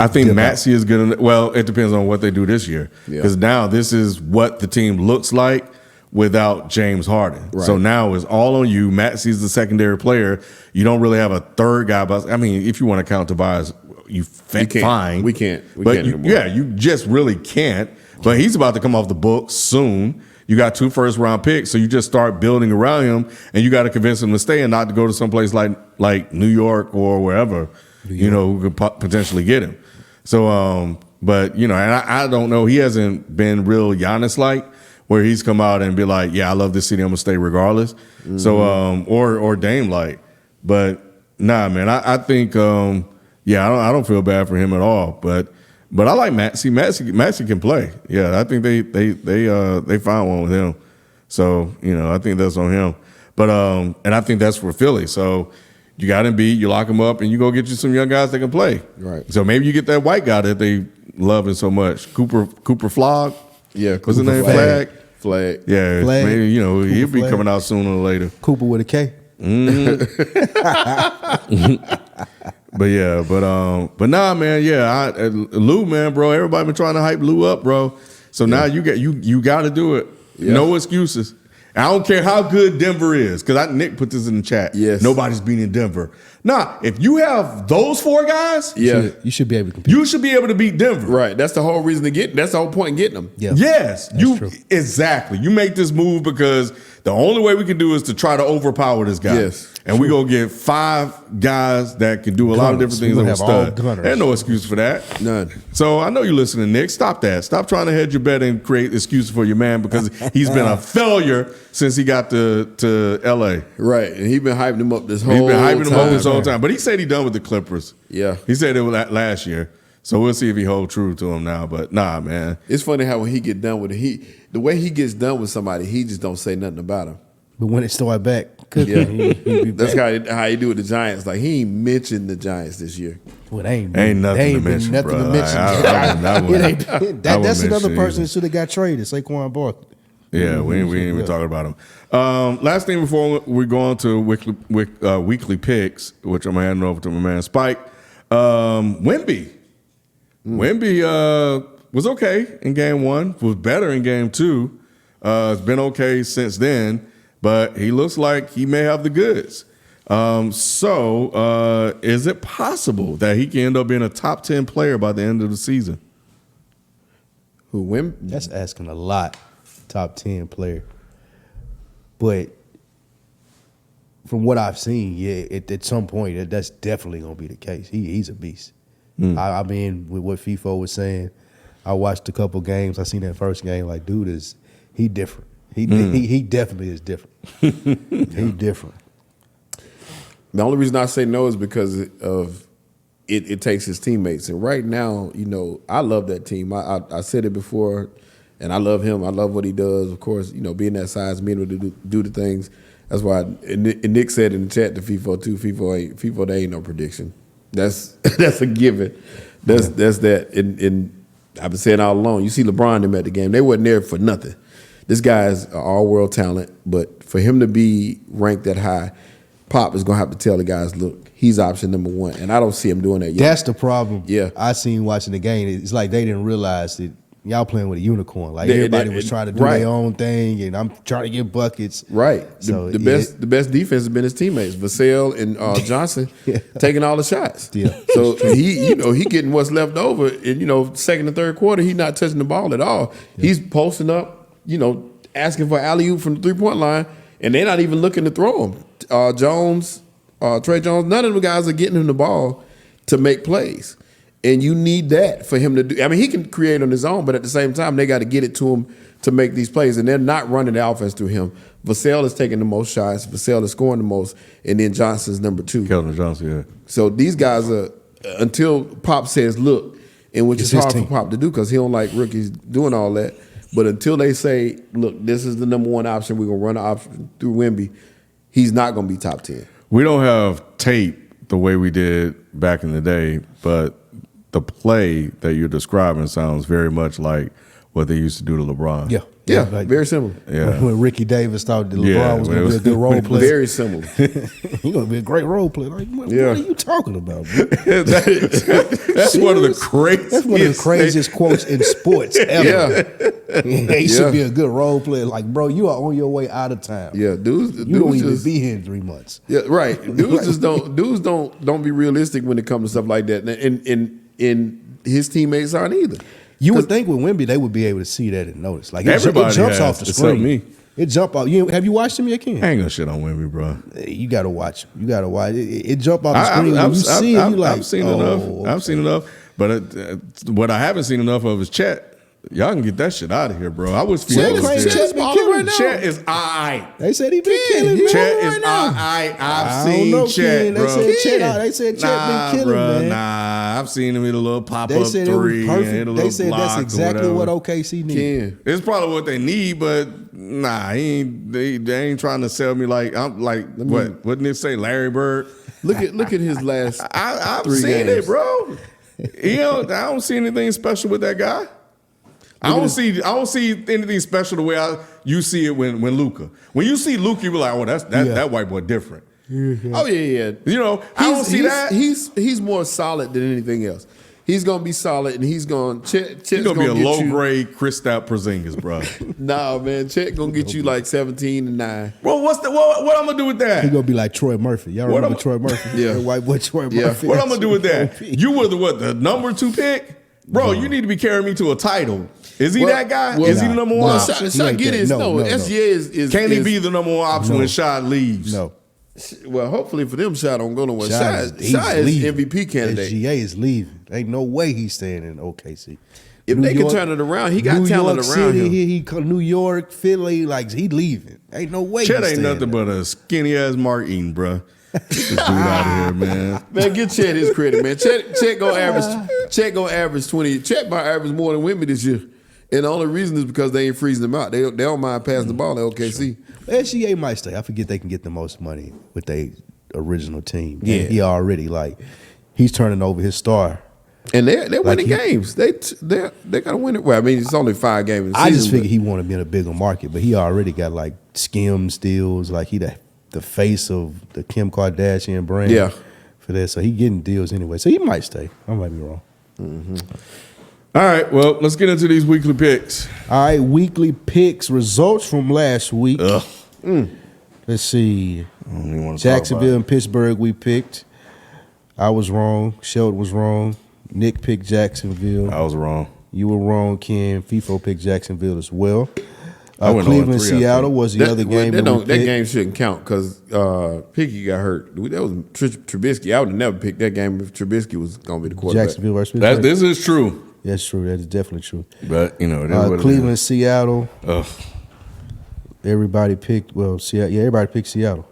I think Dip Maxey is good. Well, it depends on what they do this year. Yeah. Because now this is what the team looks like without James Harden. Right. So now it's all on you. Maxey's the secondary player. You don't really have a third guy. But I mean, if you want to count Tobias, can't. fine. We can't. We but can't you, anymore. yeah, you just really can't. But he's about to come off the books soon. You got 2 first-round picks, so you just start building around him, and you got to convince him to stay and not to go to someplace like New York or wherever, you know, who could potentially get him. So, but, you know, and I don't know. He hasn't been real Giannis-like, where he's come out and be like, yeah, I love this city. I'm going to stay regardless. Mm-hmm. So, or Dame-like. But, nah, man, I think, I don't feel bad for him at all. But I like Maxey. Maxey can play. Yeah, I think they found one with him. So, you know, I think that's on him. But and I think that's for Philly. So you got Embiid, you lock him up, and you go get you some young guys that can play. Right. So maybe you get that white guy that they loving so much, Cooper Flog. Yeah. What's his name? Flag. Flag. Yeah, Flag. maybe he'll be Flag. coming out sooner or later. Cooper with a K. But yeah, but nah, man, yeah, Lou, man, bro, everybody been trying to hype Lou up, bro. So now you got to do it. Yeah. No excuses. I don't care how good Denver is, because Nick put this in the chat. Yes. Nobody's beating Denver. Nah, if you have those 4 guys, Yeah. You should be able to compete. you should be able to beat Denver. Right. That's the whole reason to get. That's the whole point in getting them. Yeah. Yes, true. exactly. You make this move because the only way we can do is to try to overpower this guy. Yes, and we gonna get 5 guys that can do a lot of Gunners. different things. We that gonna will have all stud. gunners. There's no excuse for that. None. So I know you're listening, Nick. Stop that. Stop trying to hedge your bet and create excuses for your man, because he's been a failure since he got to LA. Right. And he's been hyping him up this whole He's been hyping him up this whole man. time, but he said he done with the Clippers. Yeah. He said it was last year. So we'll see if he hold true to him now. But nah, man. It's funny how when he get done with it, the way he gets done with somebody, he just don't say nothing about him. But when it start back, Yeah. he be That's back. how he do with the Giants. Like, he ain't mentioned the Giants this year. Well, they ain't Ain't nothing they to ain't been mention, nothing bro. to mention. I wouldn't It ain't- I wouldn't that's another mention person either. that should have got traded. Saquon Barkley. Yeah, we ain't even talking about him. Last thing before we go on to weekly picks, which I'm handing over to my man Spike. Wemby. Wemby was okay in game 1, was better in game 2. It's been okay since then, but he looks like he may have the goods. So is it possible that he can end up being a top 10 player by the end of the season? Who Wemby? That's asking a lot. Top 10 player. But from what I've seen, yeah, at some point, that's definitely going to be the case. He's a beast. I mean, with what FIFO was saying, I watched a couple games. I seen that first game. Like, dude, he different. He definitely is different. He different. The only reason I say no is because of it takes his teammates. And right now, I love that team. I said it before, and I love him. I love what he does. Of course, being that size, being able to do the things. That's why. And Nick said in the chat to FIFO too. FIFO, there ain't no prediction. That's a given. That's that. And I've been saying all along. You see LeBron and them at the game. They wasn't there for nothing. This guy's an all-world talent, but for him to be ranked that high, Pop is gonna have to tell the guys, look, he's option number 1, and I don't see him doing that yet. That's the problem. Yeah, I seen watching the game. It's like they didn't realize that y'all playing with a unicorn. Like everybody was trying to do their own thing, and I'm trying to get buckets. Right. So the best defense has been his teammates, Vassell and Johnson, taking all the shots. Yeah. So he getting what's left over, and second and third quarter, he's not touching the ball at all. Yeah. He's posting up, asking for alley-oop from the 3-point line, and they're not even looking to throw him. Jones, Trey Jones, none of the guys are getting him the ball to make plays. And you need that for him to do. I mean, he can create on his own, but at the same time, they got to get it to him to make these plays. And they're not running the offense through him. Vassell is taking the most shots. Vassell is scoring the most. And then Johnson's number 2. Keldon Johnson, yeah. So these guys are, until Pop says, look, and which is hard for Pop to do because he don't like rookies doing all that. But until they say, look, this is the number 1 option, we're going to run the option through Wemby, he's not going to be top 10. We don't have tape the way we did back in the day, but the play that you're describing sounds very much like what they used to do to LeBron. Yeah, like, very similar. Yeah. When Ricky Davis thought that LeBron was going to be a good role player. Very similar. He's going to be a great role player. Like, what are you talking about, bro? That's one of the craziest. That's one of the craziest quotes in sports ever. He should be a good role player. Like, bro, you are on your way out of town. Yeah, dudes don't even be here in 3 months. Yeah, right. Dudes just don't be realistic when it comes to stuff like that. And his teammates aren't either. You would think with Wemby they would be able to see that and notice. Like it jumps has, off the screen. Me. It jump off. Have you watched him yet, Ken? I ain't gonna shit on Wemby, bro. You gotta watch him. You gotta watch it. It jump off the screen. When you see it, you like, I've seen enough. Okay. I've seen enough. But what I haven't seen enough of is Chet. Y'all can get that shit out of here, bro. I was feeling Chet's been killing right now. Chet is alright. They said he been killing. Chet is alright. I've seen Chet, bro. They said Chet been killing, man. Nah, I've seen him hit a little pop up 3 and hit a little They said block that's exactly or what OKC needs. It's probably what they need, but nah, they ain't trying to sell me like I'm like what? Wouldn't it say Larry Bird? Look at his last. I've 3 seen games. it, bro. I don't see anything special with that guy. I don't see anything special the way you see it when Luka. When you see Luka, you be like, oh, that white boy different. Mm-hmm. Oh yeah. I don't see that. He's more solid than anything else. He's gonna be solid, and he's gonna Chet's gonna be a get low you, grade Kristaps Porzingis, bro. Nah, man, Chet gonna get you like 17 and 9. Well, what I'm gonna do with that? He gonna be like Troy Murphy. Y'all remember Troy Murphy? Yeah, the white boy Troy Murphy. What I'm gonna do with that? You were the number 2 pick, bro. You need to be carrying me to a title. Is he that guy? Is he the number 1 option? Shot get his no. SGA is. Can he be the number 1 option when Shot leaves? No. Well, hopefully for them, Shot don't go nowhere. Shot is leaving. MVP candidate. SGA is leaving. Ain't no way he's staying in OKC. If they can turn it around, he got talent around him. He New York, Philly, like he leaving. Ain't no way. Chet ain't nothing but a skinny ass Mark Eaton, bro. Get this dude out of here, man. Man, give Chet his credit, man. Chet gonna average 20. Chet might average more than Wemby this year. And the only reason is because they ain't freezing them out. They don't mind passing the ball at OKC. SGA might stay. I forget they can get the most money with their original team. Yeah. And he already, he's turning over his star And they're Like winning games. They gotta win it. Well, I mean, it's only 5 games. In the I just season, figured he wanted to be in a bigger market, but he already got like skim deals. Like he the face of the Kim Kardashian brand. Yeah. For that, so he getting deals anyway. So he might stay. I might be wrong. All right, well, let's get into these weekly picks. All right, weekly picks results from last week. Let's see. I don't even want to Jacksonville and Pittsburgh we picked. I was wrong. Sheldon was wrong. Nick picked Jacksonville. I was wrong. You were wrong, Ken. FIFO picked Jacksonville as well. I went Cleveland, 0-3, I Seattle think. was the other game. That game shouldn't count because Pickett got hurt. That was Trubisky. I would have never picked that game if Trubisky was going to be the quarterback. Jacksonville versus Pittsburgh. This is true. That's true. That is definitely true. But, you know, it is what it is. Cleveland, Seattle. Ugh. Everybody picked, Seattle. Yeah, everybody picked Seattle.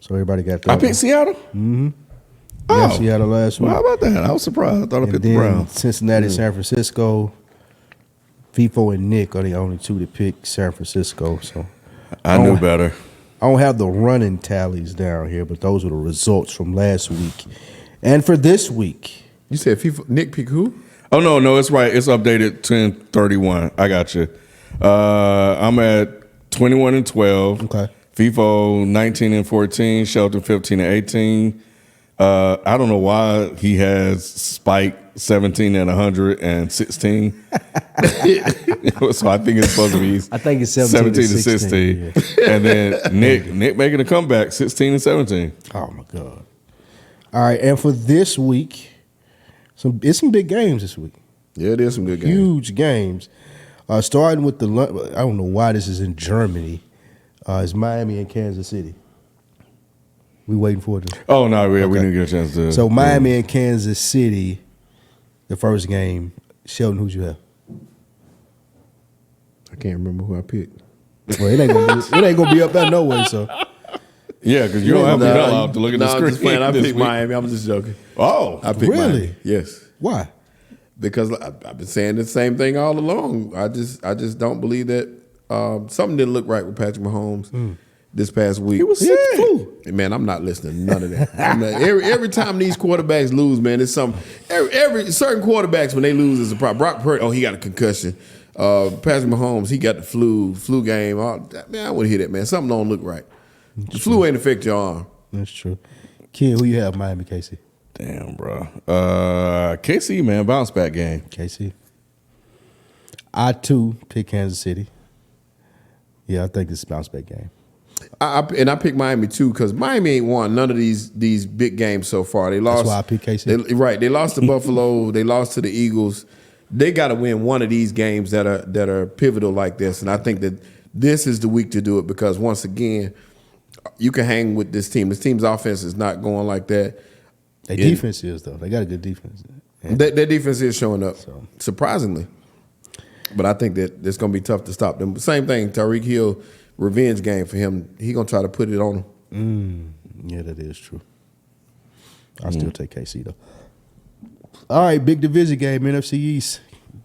So everybody got that. I picked Seattle? Mm-hmm. Oh. Yeah, Seattle last week. Well, how about that? I was surprised. I thought I And picked the then Browns. Cincinnati, San Francisco. FIFO and Nick are the only two that picked San Francisco. So I knew better. I don't have the running tallies down here, but those are the results from last week. And for this week, You said FIFA, Nick picked who? Oh, no, it's right. It's updated 10/31. I got you. I'm at 21-12. Okay. FIFO 19-14. Shelton 15-18. I don't know why he has Spike 17-100 and 16. So I think it's supposed to be. I think it's 17 to 16. Yeah. And then Nick making a comeback 16-17. Oh my God! All right, and for this week, it's some big games this week. Yeah, it is some good games. Huge games. Starting with I don't know why this is in Germany. It's Miami and Kansas City. We waiting for it. Oh no, we didn't get a chance to. So Miami and Kansas City, the first game. Sheldon, who'd you have? I can't remember who I picked. Well, it ain't gonna be up there no way. So Yeah, because you don't have to out to look at the I'm screen. just playing. I this picked week. Miami. I'm just joking. Oh, I picked Really? Miami. Yes. why? Because I've been saying the same thing all along. I just don't believe that something didn't look right with Patrick Mahomes this past week. he was He had the sick. flu. Man, I'm not listening to none of that. Every time these quarterbacks lose, man, it's some every certain quarterbacks when they lose is a problem. Brock Purdy, he got a concussion. Patrick Mahomes, he got the flu game. Man, I wouldn't hear that, man. Something don't look right. The flu ain't affect your arm. That's true. Ken, who you have? Miami, KC. Damn, bro. KC, man, bounce back game. KC. I too pick Kansas City. Yeah, I think this is a bounce back game. I picked Miami too because Miami ain't won none of these big games so far. They lost. That's why I picked KC. They lost to Buffalo. They lost to the Eagles. They got to win one of these games that are pivotal like this. And I think that this is the week to do it because once again, you can hang with this team. This team's offense is not going like that. Their defense is though. They got a good defense. Their defense is showing up surprisingly. But I think that it's going to be tough to stop them. Same thing, Tyreek Hill, revenge game for him. He going to try to put it on him. Yeah, that is true. I still take KC though. All right, big division game, NFC East,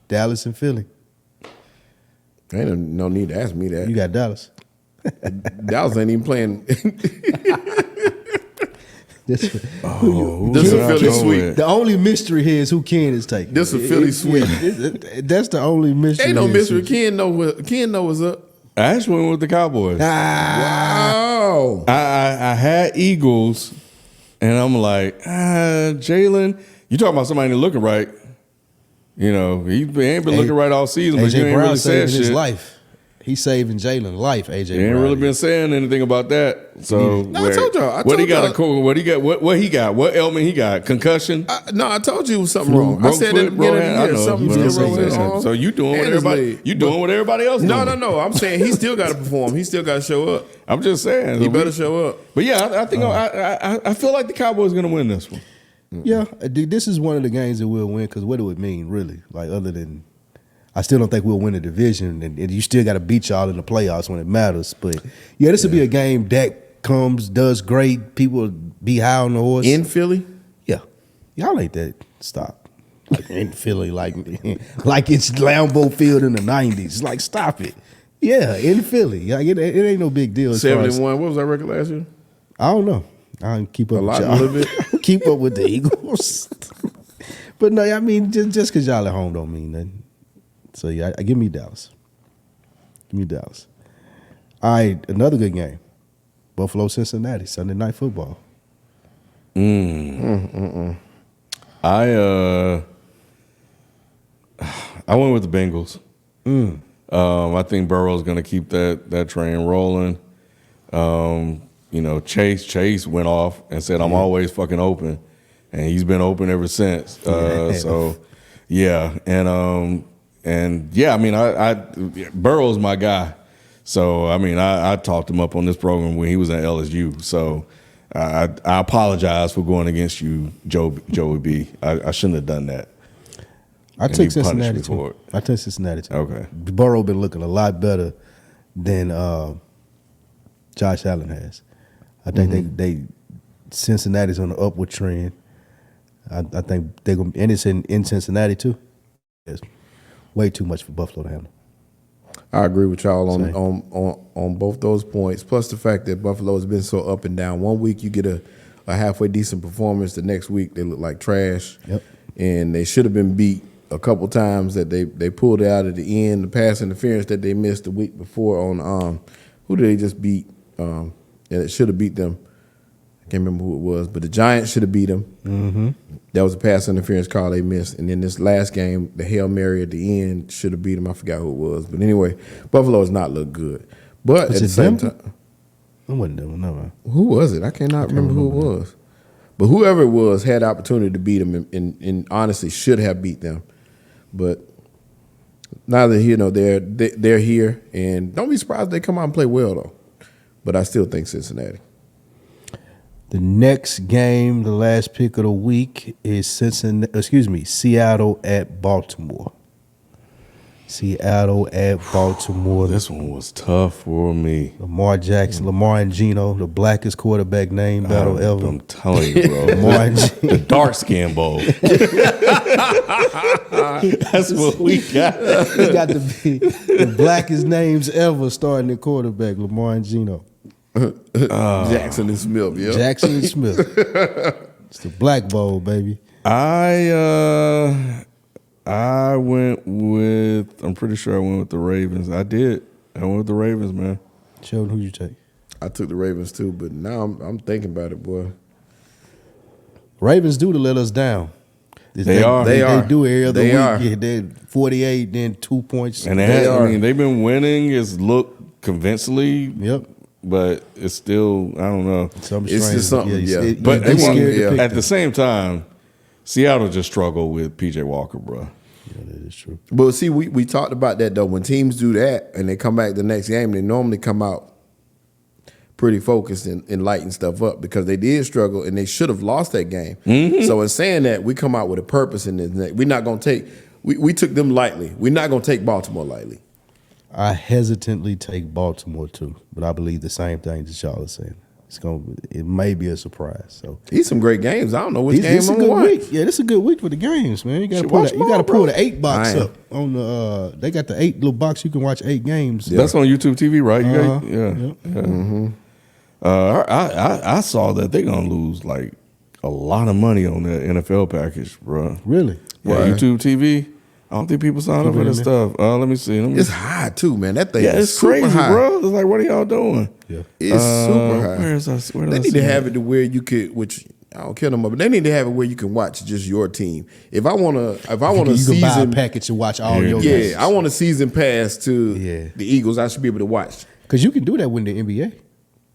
Dallas and Philly. Ain't no need to ask me that. You got Dallas. Dallas ain't even playing. This This is a Philly sweep. The only mystery here is who Ken is taking. This a Philly sweep. That's the only mystery. Ain't no here. mystery. Ken know what's up. I actually went with the Cowboys. Wow. I had Eagles, and I'm like, Jalen. You talking about somebody that looking right? You know, he ain't been looking right all season, but you AJ ain't Brown really said saving his shit. life. He's saving Jalen's life. AJ He ain't Brown really is. been saying anything about that. So No, I told y'all. What he got? What he got? What he got? What ailment he got? Concussion? I told you it was something wrong. I said in the beginning of the year something's still wrong with his arm. So you doing what And his everybody? leg. You doing what everybody else? No. doing. I'm saying he still got to perform. He still got to show up. I'm just saying. He better show up. But yeah, I think I feel like the Cowboys going to win this one. Yeah, this is one of the games that we'll win because what do it mean, really? Like, other than, I still don't think we'll win the division, and you still got to beat y'all in the playoffs when it matters. But yeah, this will be a game Dak comes, does great. People be high on the horse. In Philly? Yeah, y'all ain't that. Stop. Like in Philly, like it's Lambeau Field in the '90s. Like, stop it. Yeah, in Philly, like, it ain't no big deal. As far as, 71. What was our record last year? I don't know. I don't keep up A lot, with a y'all. little bit. Keep up with the Eagles. But no, I mean, just because y'all at home don't mean nothing. So yeah, give me Dallas. Give me Dallas. All right, another good game. Buffalo, Cincinnati, Sunday Night Football. I went with the Bengals. I think Burrow's going to keep that train rolling. Chase went off and said, "I'm always fucking open," and he's been open ever since. So, yeah, and yeah, I mean, I Burrow's my guy. So, I mean, I talked him up on this program when he was at LSU. So, I apologize for going against you, Joey B. I shouldn't have done that. I took Cincinnati too. Okay. Burrow been looking a lot better than Josh Allen has. I think they Cincinnati's on the upward trend. I think they're gonna, and it's in Cincinnati too. It's way too much for Buffalo to handle. I agree with y'all on both those points. Plus the fact that Buffalo has been so up and down. 1 week you get a halfway decent performance. The next week they look like trash. Yep. And they should have been beat a couple times that they pulled it out at the end. The pass interference that they missed the week before on who did they just beat? And it should have beat them. I can't remember who it was, but the Giants should have beat them. Mm-hmm. That was a pass interference call they missed. And then this last game, the Hail Mary at the end should have beat them. I forgot who it was. But anyway, Buffalo has not looked good. But at the same time, I wasn't them, no. Who was it? I cannot remember who it was. But whoever it was had the opportunity to beat them and honestly should have beat them. But now that they're here, and don't be surprised if they come out and play well though. But I still think Cincinnati. The next game, the last pick of the week, is Seattle at Baltimore. Seattle at Baltimore. This one was tough for me. Lamar Jackson, Lamar and Geno, the blackest quarterback name battle ever. I'm telling you, bro. Lamar and Geno. The dark skin bowl. That's what we got. He got to be the blackest names ever starting at quarterback, Lamar and Geno. Jackson and Smith, yeah. Jackson and Smith. It's the Black Bowl, baby. I went with. I'm pretty sure I went with the Ravens. I did. I went with the Ravens, man. Sheldon, who'd you take? I took the Ravens too, but now I'm thinking about it, boy. Ravens do to let us down. They are. They do every other week. Are. Yeah, they're 48, then 2 points. And they've been winning. It's looked convincingly. Yep. But it's still, I don't know. It's just something. Yeah. But at the same time, Seattle just struggled with PJ Walker, bro. Yeah, that is true. But see, we talked about that though. When teams do that and they come back the next game, they normally come out pretty focused and lighten stuff up because they did struggle and they should have lost that game. Mm-hmm. So in saying that, we come out with a purpose in this. We're not going to take. We took them lightly. We're not going to take Baltimore lightly. I hesitantly take Baltimore too, but I believe the same thing that y'all are saying. It may be a surprise. So these some great games. I don't know which game I'm going to watch. week. Yeah, this is a good week for the games, man. You got to pull the 8 box up on the. They got the 8 little box. You can watch 8 games. Yeah. That's on YouTube TV, right? Yeah. Mm-hmm. I saw that they're gonna lose like a lot of money on that NFL package, bro. Really? Yeah, right. YouTube TV. I don't think people sign up for this stuff. Let me see. It's high too, man. That thing is it's crazy, high. bro. It's like, what are y'all doing? Yeah, it's super high. They need to have it to where you could, which I don't care no more, but they need to have it where you can watch just your team. If I want a season, can buy a package to watch all your games. I want a season pass to the Eagles. I should be able to watch because you can do that with the NBA.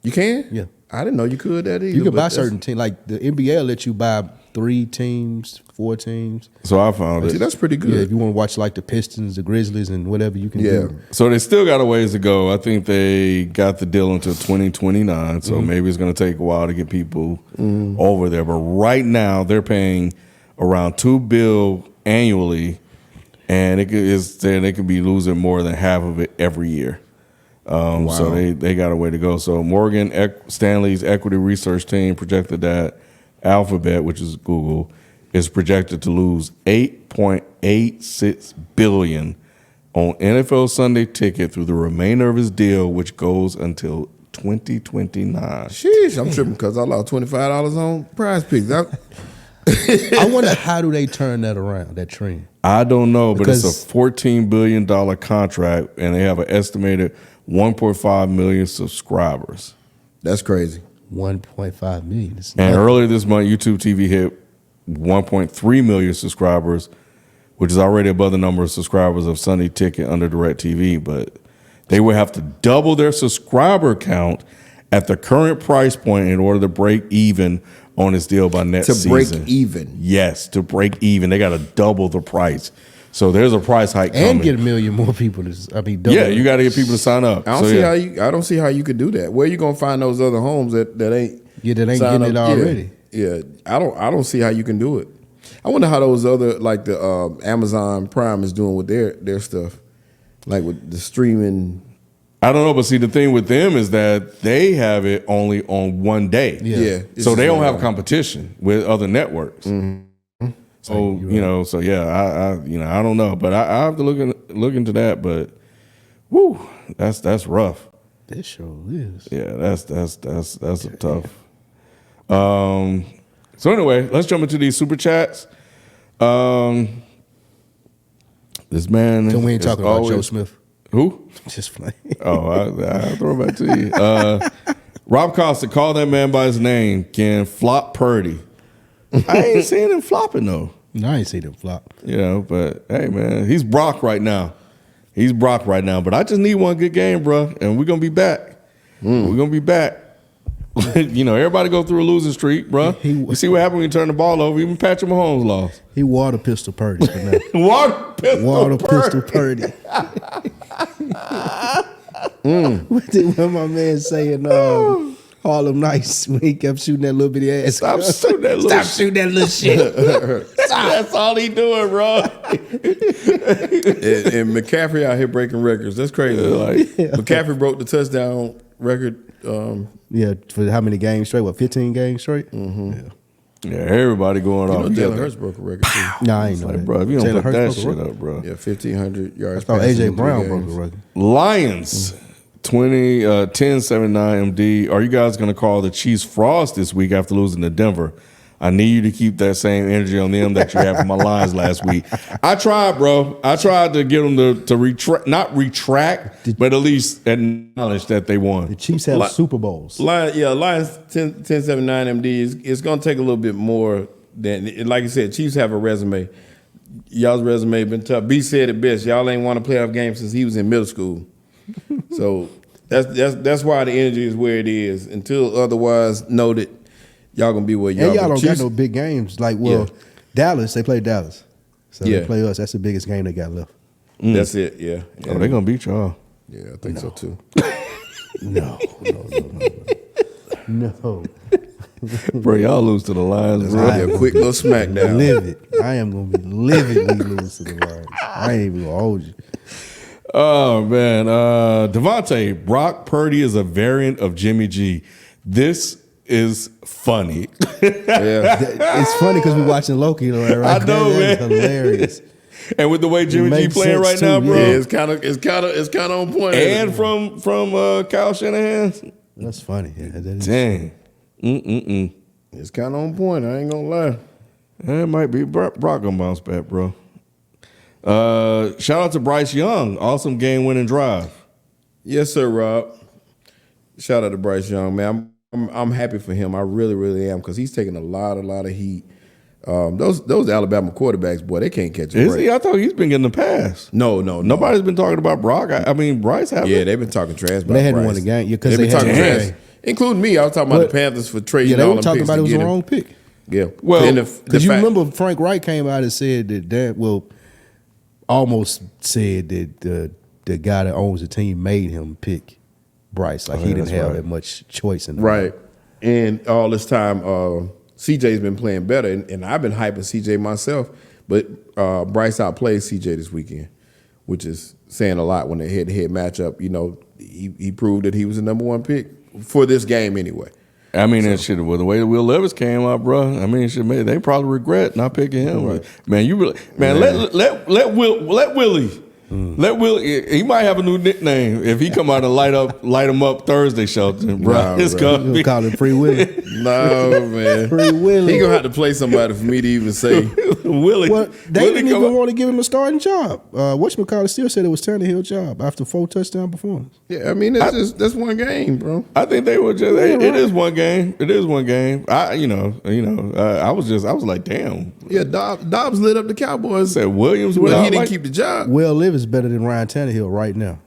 You can? Yeah. I didn't know you could that either. You can buy certain teams. Like the NBA will let you buy 3 teams, 4 teams. So I found it. See, that's pretty good. Yeah, if you want to watch like the Pistons, the Grizzlies, and whatever, you can do. So they still got a ways to go. I think they got the deal until 2029. So maybe it's going to take a while to get people over there. But right now they're paying around $2 billion annually, and they could be losing more than half of it every year. Wow. So they got a way to go. So Morgan Stanley's equity research team projected that Alphabet, which is Google, is projected to lose $8.86 billion on NFL Sunday Ticket through the remainder of his deal, which goes until 2029. Sheesh, I'm tripping because I lost $25 on Prize Picks. I wonder how do they turn that around, that trend? I don't know, but it's Because- a $14 billion contract, and they have an estimated 1.5 million subscribers. That's crazy. 1.5 million. It's And nothing. earlier this month, YouTube TV hit 1.3 million subscribers, which is already above the number of subscribers of Sunday Ticket under DirecTV. But they would have to double their subscriber count at the current price point in order to break even on this deal by next season. Break even. Yes, to break even. They got to double the price. So there's a price hike and coming. get a million more people double. Yeah, you got to get people to sign up. I don't see how you could do that. Where you gonna find those other homes that ain't that ain't signed getting it up? already. Yeah, I don't see how you can do it. I wonder how those other like the Amazon Prime is doing with their stuff, like with the streaming. I don't know, but see, the thing with them is that they have it only on one day. Yeah. So they don't have competition with other networks. Mm-hmm. So I don't know, but I have to look into that. But whoo, that's rough. This sure is. Yeah, that's a tough. So anyway, let's jump into these super chats. This man. So we ain't is talking about Joe always- Smith. Who? Just playing. Oh, I'll throw it back to you. Rob Costa, call that man by his name. Can flop Purdy. I ain't seeing him flopping though. No, I ain't see them flop. You know, but hey, man, he's Brock right now. But I just need one good game, bro, and we're gonna be back. We're gonna be back. You know, everybody go through a losing streak, bro. You see what happened when you turn the ball over? Even Patrick Mahomes lost. He water pistol Purdy for now. Water Pistol Purdy. What did my man saying? Harlem Nights when he kept shooting that little bitty ass. Stop shooting that little Stop shooting that little shit. That's all he doing, bro. And McCaffrey out here breaking records. That's crazy. McCaffrey broke the touchdown record. Yeah, for how many games straight? What, 15 games straight? Yeah, everybody going off. Jalen Hurts broke a record too. Nah, I ain't know that. Bro, if you don't Jalen put that Hurts shit broke a record? up, bro. Yeah, 1,500 yards. I thought passing AJ in Brown 3 broke games. a record. Lions 1079 MD. Are you guys going to call the Chiefs frost this week after losing to Denver? I need you to keep that same energy on them that you had for my Lions last week. I tried, bro. I tried to get them to retract, not retract, but at least acknowledge that they won. The Chiefs have Super Bowls. Lions 1079 MD. It's going to take a little bit more than, like you said, Chiefs have a resume. Y'all's resume been tough. B said it best. Y'all ain't won a playoff game since he was in middle school. So that's why the energy is where it is. Until otherwise noted, y'all gonna be where y'all. And y'all don't Chiefs, got no big games. Like, Dallas, they play Dallas. So Yeah. they play us. That's the biggest game they got left. That's it. Yeah. Oh, they're going to beat y'all. Yeah, I think so too. No. Bro, y'all lose to the Lions, That's bro. gonna be a quick little smackdown. Livid. I am going to be livid when we lose to the Lions. I ain't even going to hold you. Oh, man. Devontae, Brock Purdy is a variant of Jimmy G. This is funny. Yeah. It's funny because we're watching Loki, right? I know, That's man. hilarious. And with the way Jimmy G makes playing sense, right now, too, bro. Yeah, it's kind of on point. And from Kyle Shanahan. That's funny. Yeah, that is. Dang. It's kind of on point. I ain't gonna lie. It might be Brock gonna bounce back, bro. Shout out to Bryce Young. Awesome game-winning drive. Yes, sir, Rob. Shout out to Bryce Young, man. I'm happy for him. I really, really am, because he's taking a lot of heat. Those Alabama quarterbacks, boy, they can't catch a Is break. he? I thought he's been getting the pass. No. Nobody's been talking about Brock. I mean, Bryce haven't. Yeah, they've been talking trash about They hadn't Bryce. won the game because They've they been had talking the trash, game. including me. I was talking about But- the Panthers for trading Yeah, they all were them talking picks about to it was get the him. wrong pick. Yeah. Well, And Because you remember Frank Wright came out and said almost said that the guy that owns the team made him pick Bryce. Like he didn't that's have right. that much choice in the right. And all this time, CJ's been playing better, and I've been hyping CJ myself. But Bryce outplayed CJ this weekend, which is saying a lot when they head-to-head matchup. You know, he proved that he was the number one pick for this game anyway. I mean, that shit. Well, the way that Will Levis came out, bro. I mean, they probably regret not picking him. Right. Man, you really, man. Let Willie Let Will. He might have a new nickname if he come out and light him up Thursday, Shelton, bro. Nah, It's bro. gonna be Call it Free Willie. No, man. Free Willie. He gonna have to play somebody for me to even say. Willie. Well, they Willie didn't come even out- want to give him a starting job. Whatchamacallit still said it was Tannehill's job after 4 touchdown performance. Yeah, I mean that's one game, bro. I think they were just. It is one game. It is one game. I was like, damn. Yeah, Dobbs lit up the Cowboys. Said Williams Well, without he didn't like, keep the job. Will Live is better than Ryan Tannehill right now.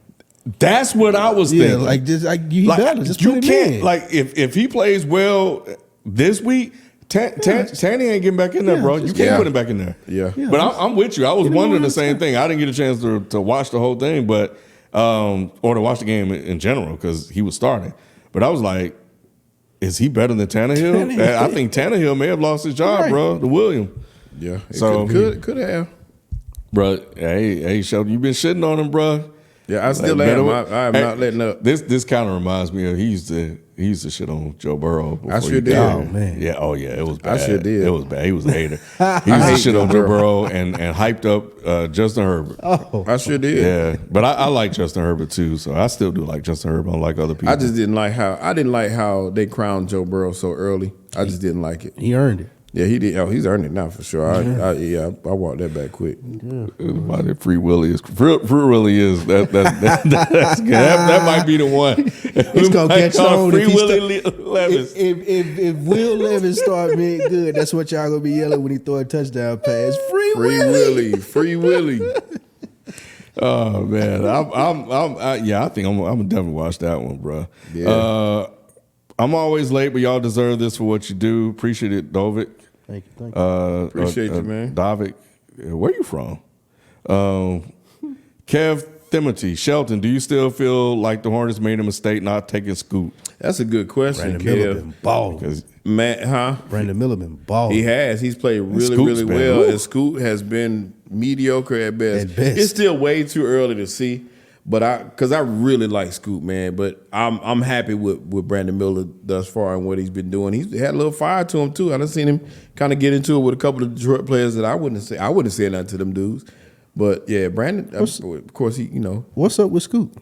That's what I was Yeah, thinking. like this, he better. Just you put him can't in. like if he plays well this week, Tanny ain't getting back in there, Yeah, bro. You just- can't yeah. put him back in there. Yeah. Yeah. But I'm with you. I was Give him wondering more the same time. thing. I didn't get a chance to watch the whole thing, but or to watch the game in general because he was starting. But I was like, is he better than Tannehill? I think Tannehill may have lost his job, Right. bro. To William. Yeah, it So- could have. Bro, hey, Shelton, you been shitting on him, bro. Yeah, I still Like, am. better- I am Hey, not letting up. This kind of reminds me of he used to shit on Joe Burrow. before sure he did. got Oh, here. man. Yeah, it was I bad. sure did. It was bad. He was a hater. He used to hate shit on Joe Joe Burrow and hyped up Justin Herbert. Oh, I sure did. Yeah, but I like Justin Herbert too, so I still do like Justin Herbert. Unlike other people. I just didn't like how they crowned Joe Burrow so early. I just didn't like it. he earned it. Yeah, he did. Oh, he's earned it now for sure. I walked that back quick. About it, Free Willie is that's good. That might be the one. He's gonna catch on Free if he Willie Levis. If Will Levis start being good, that's what y'all gonna be yelling when he throw a touchdown pass. Free Willie. Free Willie. Oh man, I think I'm gonna definitely watch that one, bro. Yeah. I'm always late, but y'all deserve this for what you do. Appreciate it, Dovik. Thank you. Appreciate you, man. Davik, where you from? Kev Timothy, Shelton, do you still feel like the Hornets made a mistake not taking Scoot? That's a good question, Brandon Miller Kev. been balling. Because Matt, huh? Brandon Miller been balling. He has. He's played really, Scoot's really been- well. woo. And Scoot has been mediocre at best. At best. It's still way too early to see. But because I really like Scoot, man. But I'm happy with Brandon Miller thus far and what he's been doing. He's had a little fire to him too. I done seen him kind of get into it with a couple of Detroit players that I wouldn't say nothing to them dudes. But yeah, Brandon, of course he, What's up with Scoot?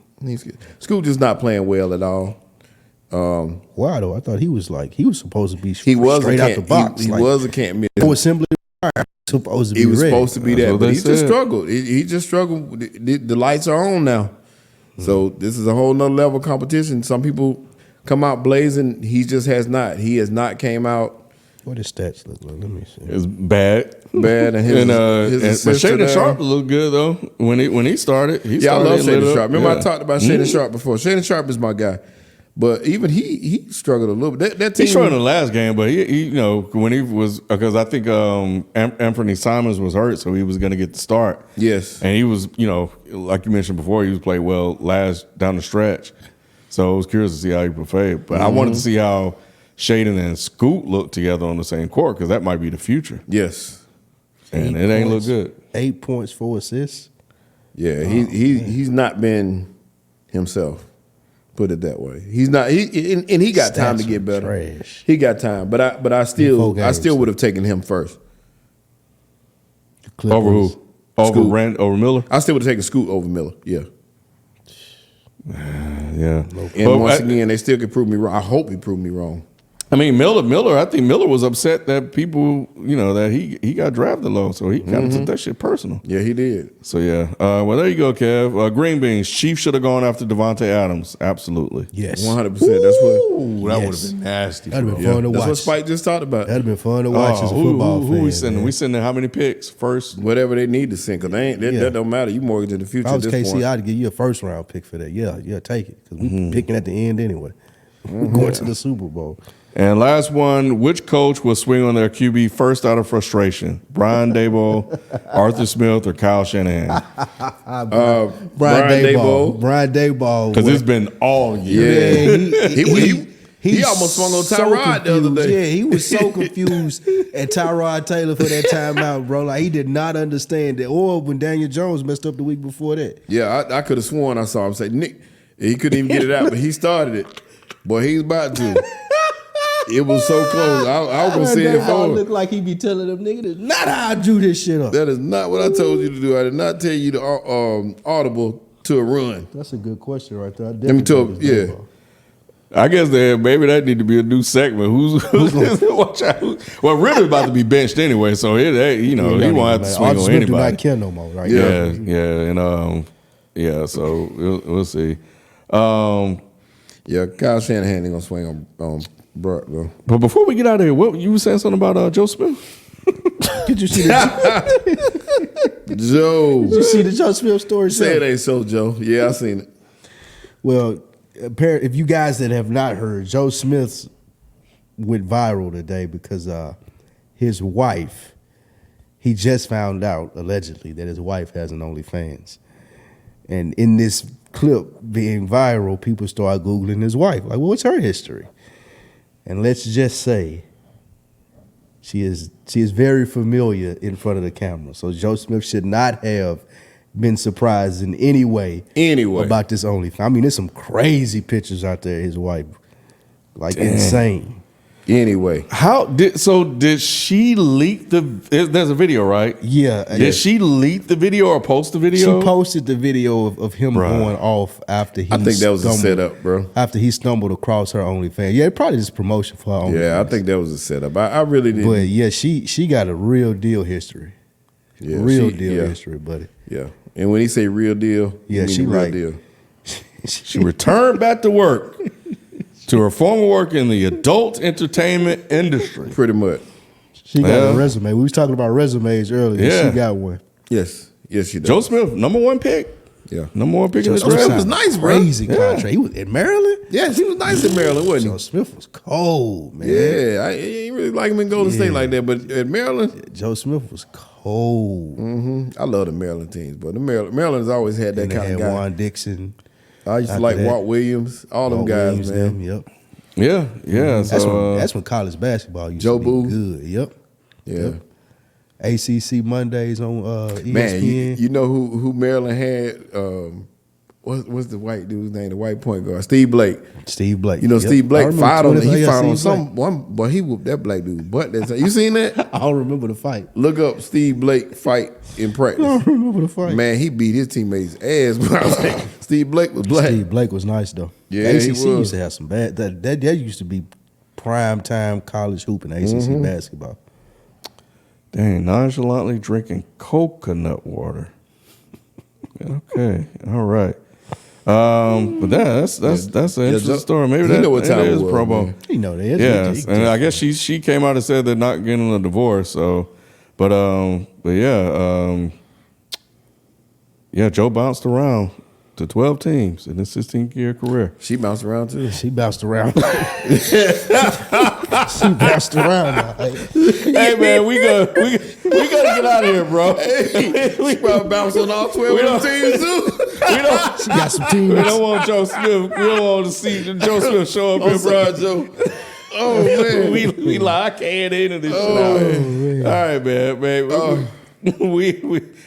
Scoot is not playing well at all. Why though? I thought he was supposed to be He was straight a out the camp. box. He like, was a camp mid. no assembly. Supposed to be He was ready. supposed to be That's that, what but they he just said. struggled. He just struggled. The lights are on now, so this is a whole nother level of competition. Some people come out blazing. He just has not. He has not came out What his stats look like? Let me see. it's bad. bad. And his But assist Shaden Sharp looked good though when he started. Yeah, I love Shaden Sharp. Remember I Yeah. talked about Shaden Sharp before. Shaden Sharp is my guy, but even he struggled a little bit. That team. He struggled in the last game, but he when he was because I think Anthony Simons was hurt, so he was going to get the start. Yes. And he was, like you mentioned before, he was played well down the stretch. So I was curious to see how he performed. But I wanted to see how Shaden and Scoot look together on the same court because that might be the future. Yes. And it ain't look good. 8 points, 4 assists. Yeah. He's not been himself. Put it that way. He's not. He got time to Stats get are better. trash. He got time, but I In 4 still games. would have taken him first. The Clippers. Over who? Scoot. Over Miller? I still would have taken Scoot over Miller. Yeah. Yeah. And But once again, they still could prove me wrong. I hope he proved me wrong. I mean, Miller. I think Miller was upset that people, that he got drafted low, so he kind of took that shit personal. Yeah, he did. So yeah, well there you go, Kev. Green Beans. Chiefs should have gone after Devontae Adams. Absolutely. Yes. 100%. That's what. Ooh, that Yes. would have been nasty. That'd have been bro. fun to That's watch. what Spike just talked about. That'd have been fun to watch as a football who fan. we sending? man. We sending how many picks first? Whatever they need to send, because that don't matter. You mortgage in the future If I was at this KC, point. I'd give you a first round pick for that. Yeah, take it because we picking at the end anyway. We're going to the Super Bowl. And last one, which coach will swing on their QB first out of frustration? Brian Daboll, Arthur Smith, or Kyle Shanahan? Brian Daboll. Brian Daboll. Because it's been all year. Yeah, He almost swung on Tyrod the other day. Yeah, he was so confused at Tyrod Taylor for that timeout, bro. Like he did not understand it. Or when Daniel Jones messed up the week before that. Yeah, I could have sworn I saw him say, Nick, he couldn't even get it out, but he started it. Boy, he's about to. It was so close. I was gonna say it That dog for look like he be telling them niggas, "That's not how I drew this shit up." That is not what I told you to do. I did not tell you to audible to a run. That's a good question right there. Let me tell yeah. I guess maybe that need to be a new segment. Who's watch out? Well, Ritter's about to be benched anyway, so he won't have to swing on anybody. Do not care no more, right? Yeah, and So we'll see. Yeah, Kyle Shanahan ain't gonna swing on Brock though. But before we get out of here, what you were saying something about Joe Smith? Did you see that? Joe? Did you see the Joe Smith story? Say it ain't so, Joe. Yeah, I seen it. Well, if you guys that have not heard, Joe Smith went viral today because his wife, he just found out allegedly that his wife has an OnlyFans, and in this clip being viral, people start Googling his wife. Like, well, what's her history? And let's just say she is very familiar in front of the camera. So Joe Smith should not have been surprised in any way about this OnlyFans. I mean, there's some crazy pictures out there of his wife. Like, insane. Anyway. Did she leak there's a video, right? Yeah. Did she leak the video or post the video? She posted the video of him going off after he I think that was a setup, bro. After he stumbled across her OnlyFans. Yeah, probably just promotion for her OnlyFans. Yeah, I think that was a setup. I really didn't. But yeah, she got a real deal history. Yeah, real deal history, buddy. Yeah. And when he say real deal, yeah, she real like, deal. She returned back to work. To her former work in the adult entertainment industry. Pretty much. She got a resume. We was talking about resumes earlier. Yeah. She got one. Yes, she does. Joe Smith, number one pick. Yeah. Number one pick in the draft. draft. Joe Smith was nice, bro. Crazy contract. He was in Maryland? Yeah, he was nice in Maryland, wasn't he? Joe Smith was cold, man. Yeah, I ain't really like him in Golden State like that, but at Maryland. Joe Smith was cold. Mm-hmm. I love the Maryland teams, but Maryland's always had that kind of guy. Juan Dixon. I used to like Walt Williams, all them guys, man. Yep. Yeah. That's when college basketball used to be good. Yep. Yeah. Yep. ACC Mondays on ESPN. Man, you know who Maryland had? What's the white dude's name? The white point guard, Steve Blake. Steve Blake. You know, Steve Blake fought on. He fought on some one, but he whooped that black dude. But you seen that? I don't remember the fight. Look up Steve Blake fight in practice. I don't remember the fight. Man, he beat his teammates' ass. But I was like, Steve Blake was black. Steve Blake was nice though. Yeah, ACC he was. used to have some bad. That used to be prime time college hooping. ACC basketball. Dang, nonchalantly drinking coconut water. Okay, all right. But that's an interesting story. Maybe that is pro bowl. You know that. Yes, and I guess she came out and said they're not getting a divorce. So, but Joe bounced around to 12 teams in his 16-year career. She bounced around too. She bounced around. She bounced around. Hey man, we gotta get out of here, bro. Hey, we probably bounced on all 12 teams too. She got some teams. We don't want Joe Smith. We don't want to see Joe Smith show up here, bro. Joe. Oh man, we lock in into this shit. All right, man.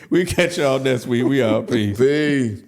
We catch y'all next week. We out. Peace. Peace.